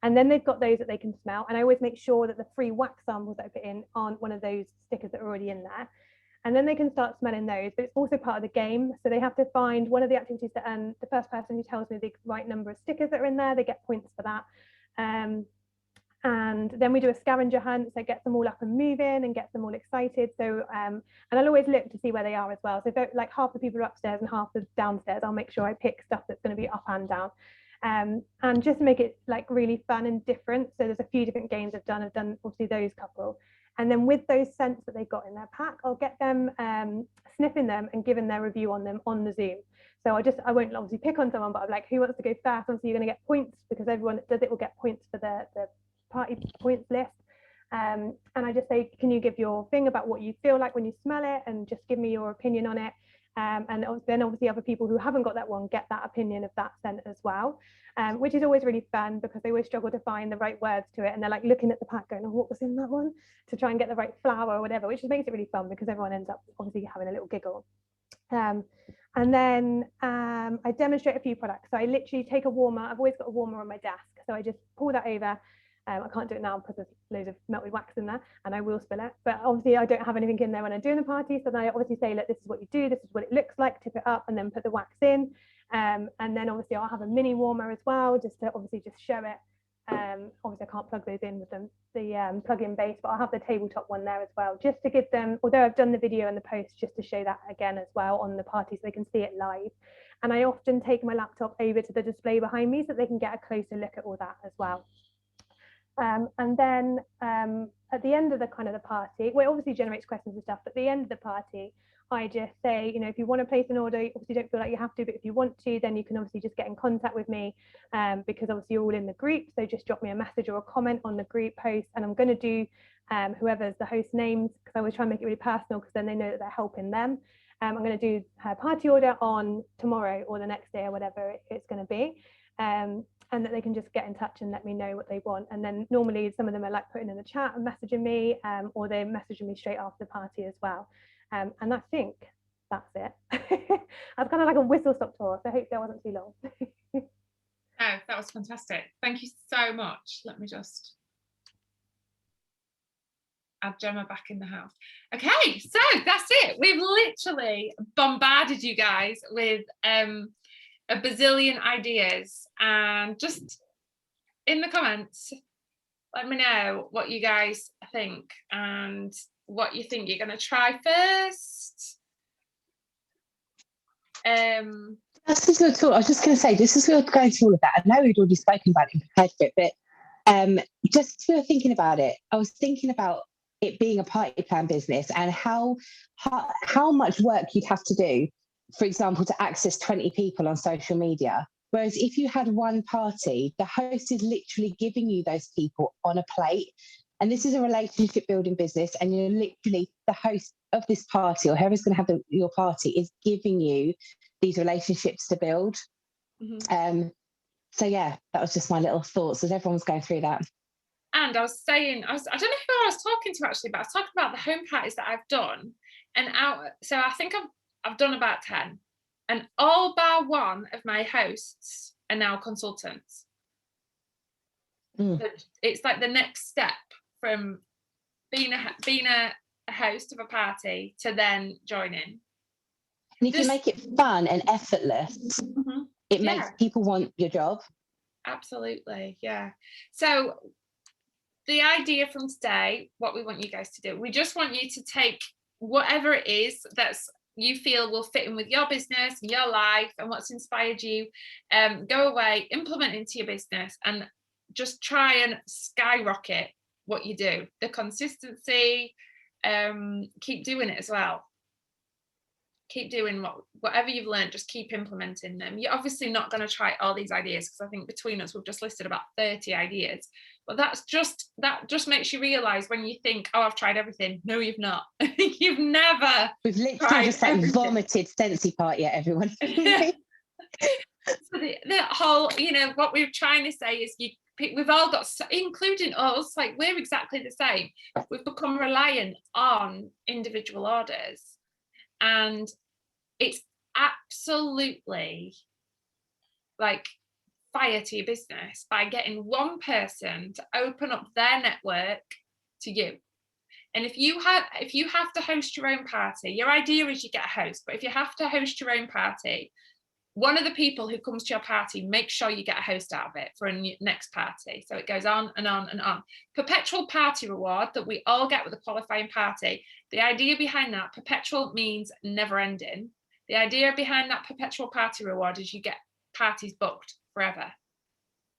And then they've got those that they can smell. And I always make sure that the free wax samples that I put in aren't one of those stickers that are already in there. And then they can start smelling those, but it's also part of the game. So they have to find one of the activities that the first person who tells me the right number of stickers that are in there, they get points for that. And then we do a scavenger hunt, so it gets them all up and moving and gets them all excited. So, and I'll always look to see where they are as well. So if like half the people are upstairs and half are downstairs, I'll make sure I pick stuff that's going to be up and down. And just to make it like really fun and different. So there's a few different games I've done obviously those couple. And then with those scents that they've got in their pack, I'll get them sniffing them and giving their review on them on the Zoom. So I won't obviously pick on someone, but I'm like, who wants to go first? Obviously you're going to get points because everyone that does it will get points for the party points list. And I just say, can you give your thing about what you feel like when you smell it, and just give me your opinion on it. And then obviously other people who haven't got that one get that opinion of that scent as well, which is always really fun because they always struggle to find the right words to it, and they're like looking at the pack going, oh, what was in that one, to try and get the right flower or whatever, which just makes it really fun because everyone ends up obviously having a little giggle. And then I demonstrate a few products. So I literally take a warmer. I've always got a warmer on my desk, so I just pull that over. I can't do it now because there's loads of melted wax in there and I will spill it, but obviously I don't have anything in there when I'm doing the party, so then I obviously say, look, this is what you do, this is what it looks like, tip it up and then put the wax in, and then obviously I'll have a mini warmer as well, just to obviously just show it. Obviously I can't plug those in with the plug-in base, but I'll have the tabletop one there as well, just to give them, although I've done the video and the post, just to show that again as well on the party so they can see it live. And I often take my laptop over to the display behind me so they can get a closer look at all that as well. And then at the end of the kind of the party, well, it obviously generates questions and stuff, but at the end of the party, I just say, you know, if you want to place an order, you obviously don't feel like you have to, but if you want to, then you can obviously just get in contact with me, because obviously you're all in the group. So just drop me a message or a comment on the group post, and I'm going to do whoever's the host names, because I always try and make it really personal, because then they know that they're helping them. I'm going to do her party order on tomorrow or the next day or whatever it's going to be. And that they can just get in touch and let me know what they want. And then normally some of them are like putting in the chat and messaging me, or they're messaging me straight after the party as well. And I think that's it. That's kind of like a whistle-stop tour, so I hope that wasn't too long. Oh, that was fantastic. Thank you so much. Let me just add Gemma back in the house. Okay, so that's it. We've literally bombarded you guys with a bazillion ideas, and just in the comments let me know what you guys think and what you think you're going to try first. This is what I was just going to say, just as we were going through all of that, I know we'd already spoken about it and prepared for it, but just as we were thinking about it, I was thinking about it being a party plan business and how much work you'd have to do, for example, to access 20 people on social media. Whereas if you had one party, the host is literally giving you those people on a plate. And this is a relationship building business, and you're literally, the host of this party, or whoever's going to have your party, is giving you these relationships to build. Mm-hmm. So yeah, that was just my little thoughts as everyone's going through that. And I was saying, I don't know who I was talking to actually, but I was talking about the home parties that I've done. And so I think I've done about 10, and all bar one of my hosts are now consultants. So it's like the next step from being a host of a party to then joining. And if you make it fun and effortless, it makes people want your job. Absolutely, yeah. So the idea from today, what we want you guys to do, we just want you to take whatever it is that's you feel will fit in with your business, your life, and what's inspired you, go away, implement into your business, and just try and skyrocket what you do. The consistency, keep doing it as well. Keep doing whatever you've learned, just keep implementing them. You're obviously not going to try all these ideas, because I think between us we've just listed about 30 ideas, but that just makes you realize when you think, oh, I've tried everything. No, you've not. You've never. We've literally just like vomited Scentsy party at everyone. So the whole, what we're trying to say is we've all got, including us, like we're exactly the same. We've become reliant on individual orders, and it's absolutely like fire to your business by getting one person to open up their network to you. And if you have to host your own party, your idea is you get a host, but if you have to host your own party, one of the people who comes to your party, make sure you get a host out of it for a next party. So it goes on and on and on. Perpetual party reward that we all get with a qualifying party. The idea behind that, perpetual means never ending. The idea behind that perpetual party reward is you get parties booked forever.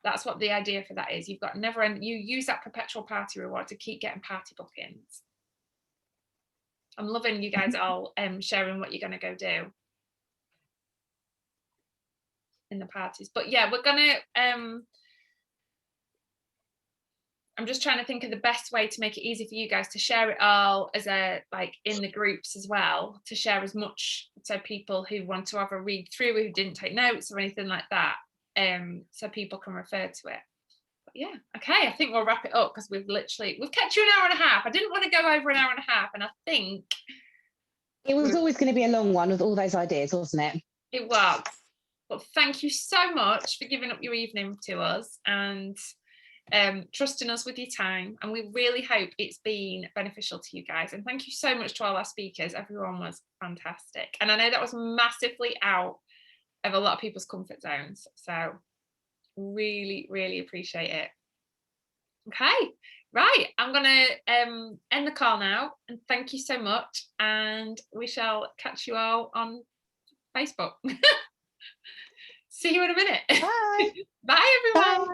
That's what the idea for that is. You've got never end. You use that perpetual party reward to keep getting party bookings. I'm loving you guys all sharing what you're going to go do in the parties. But yeah, we're gonna I'm just trying to think of the best way to make it easy for you guys to share it all as a like in the groups as well, to share as much so people who want to have a read through, who didn't take notes or anything like that, so people can refer to it. But yeah, okay, I think we'll wrap it up because we've kept you an hour and a half. I didn't want to go over an hour and a half, and I think it was always going to be a long one with all those ideas, wasn't it? It was. But thank you so much for giving up your evening to us and trusting us with your time. And we really hope it's been beneficial to you guys. And thank you so much to all our speakers. Everyone was fantastic. And I know that was massively out of a lot of people's comfort zones. So really, really appreciate it. Okay, right. I'm going to end the call now. And thank you so much. And we shall catch you all on Facebook. See you in a minute. Bye. Bye, everyone. Bye.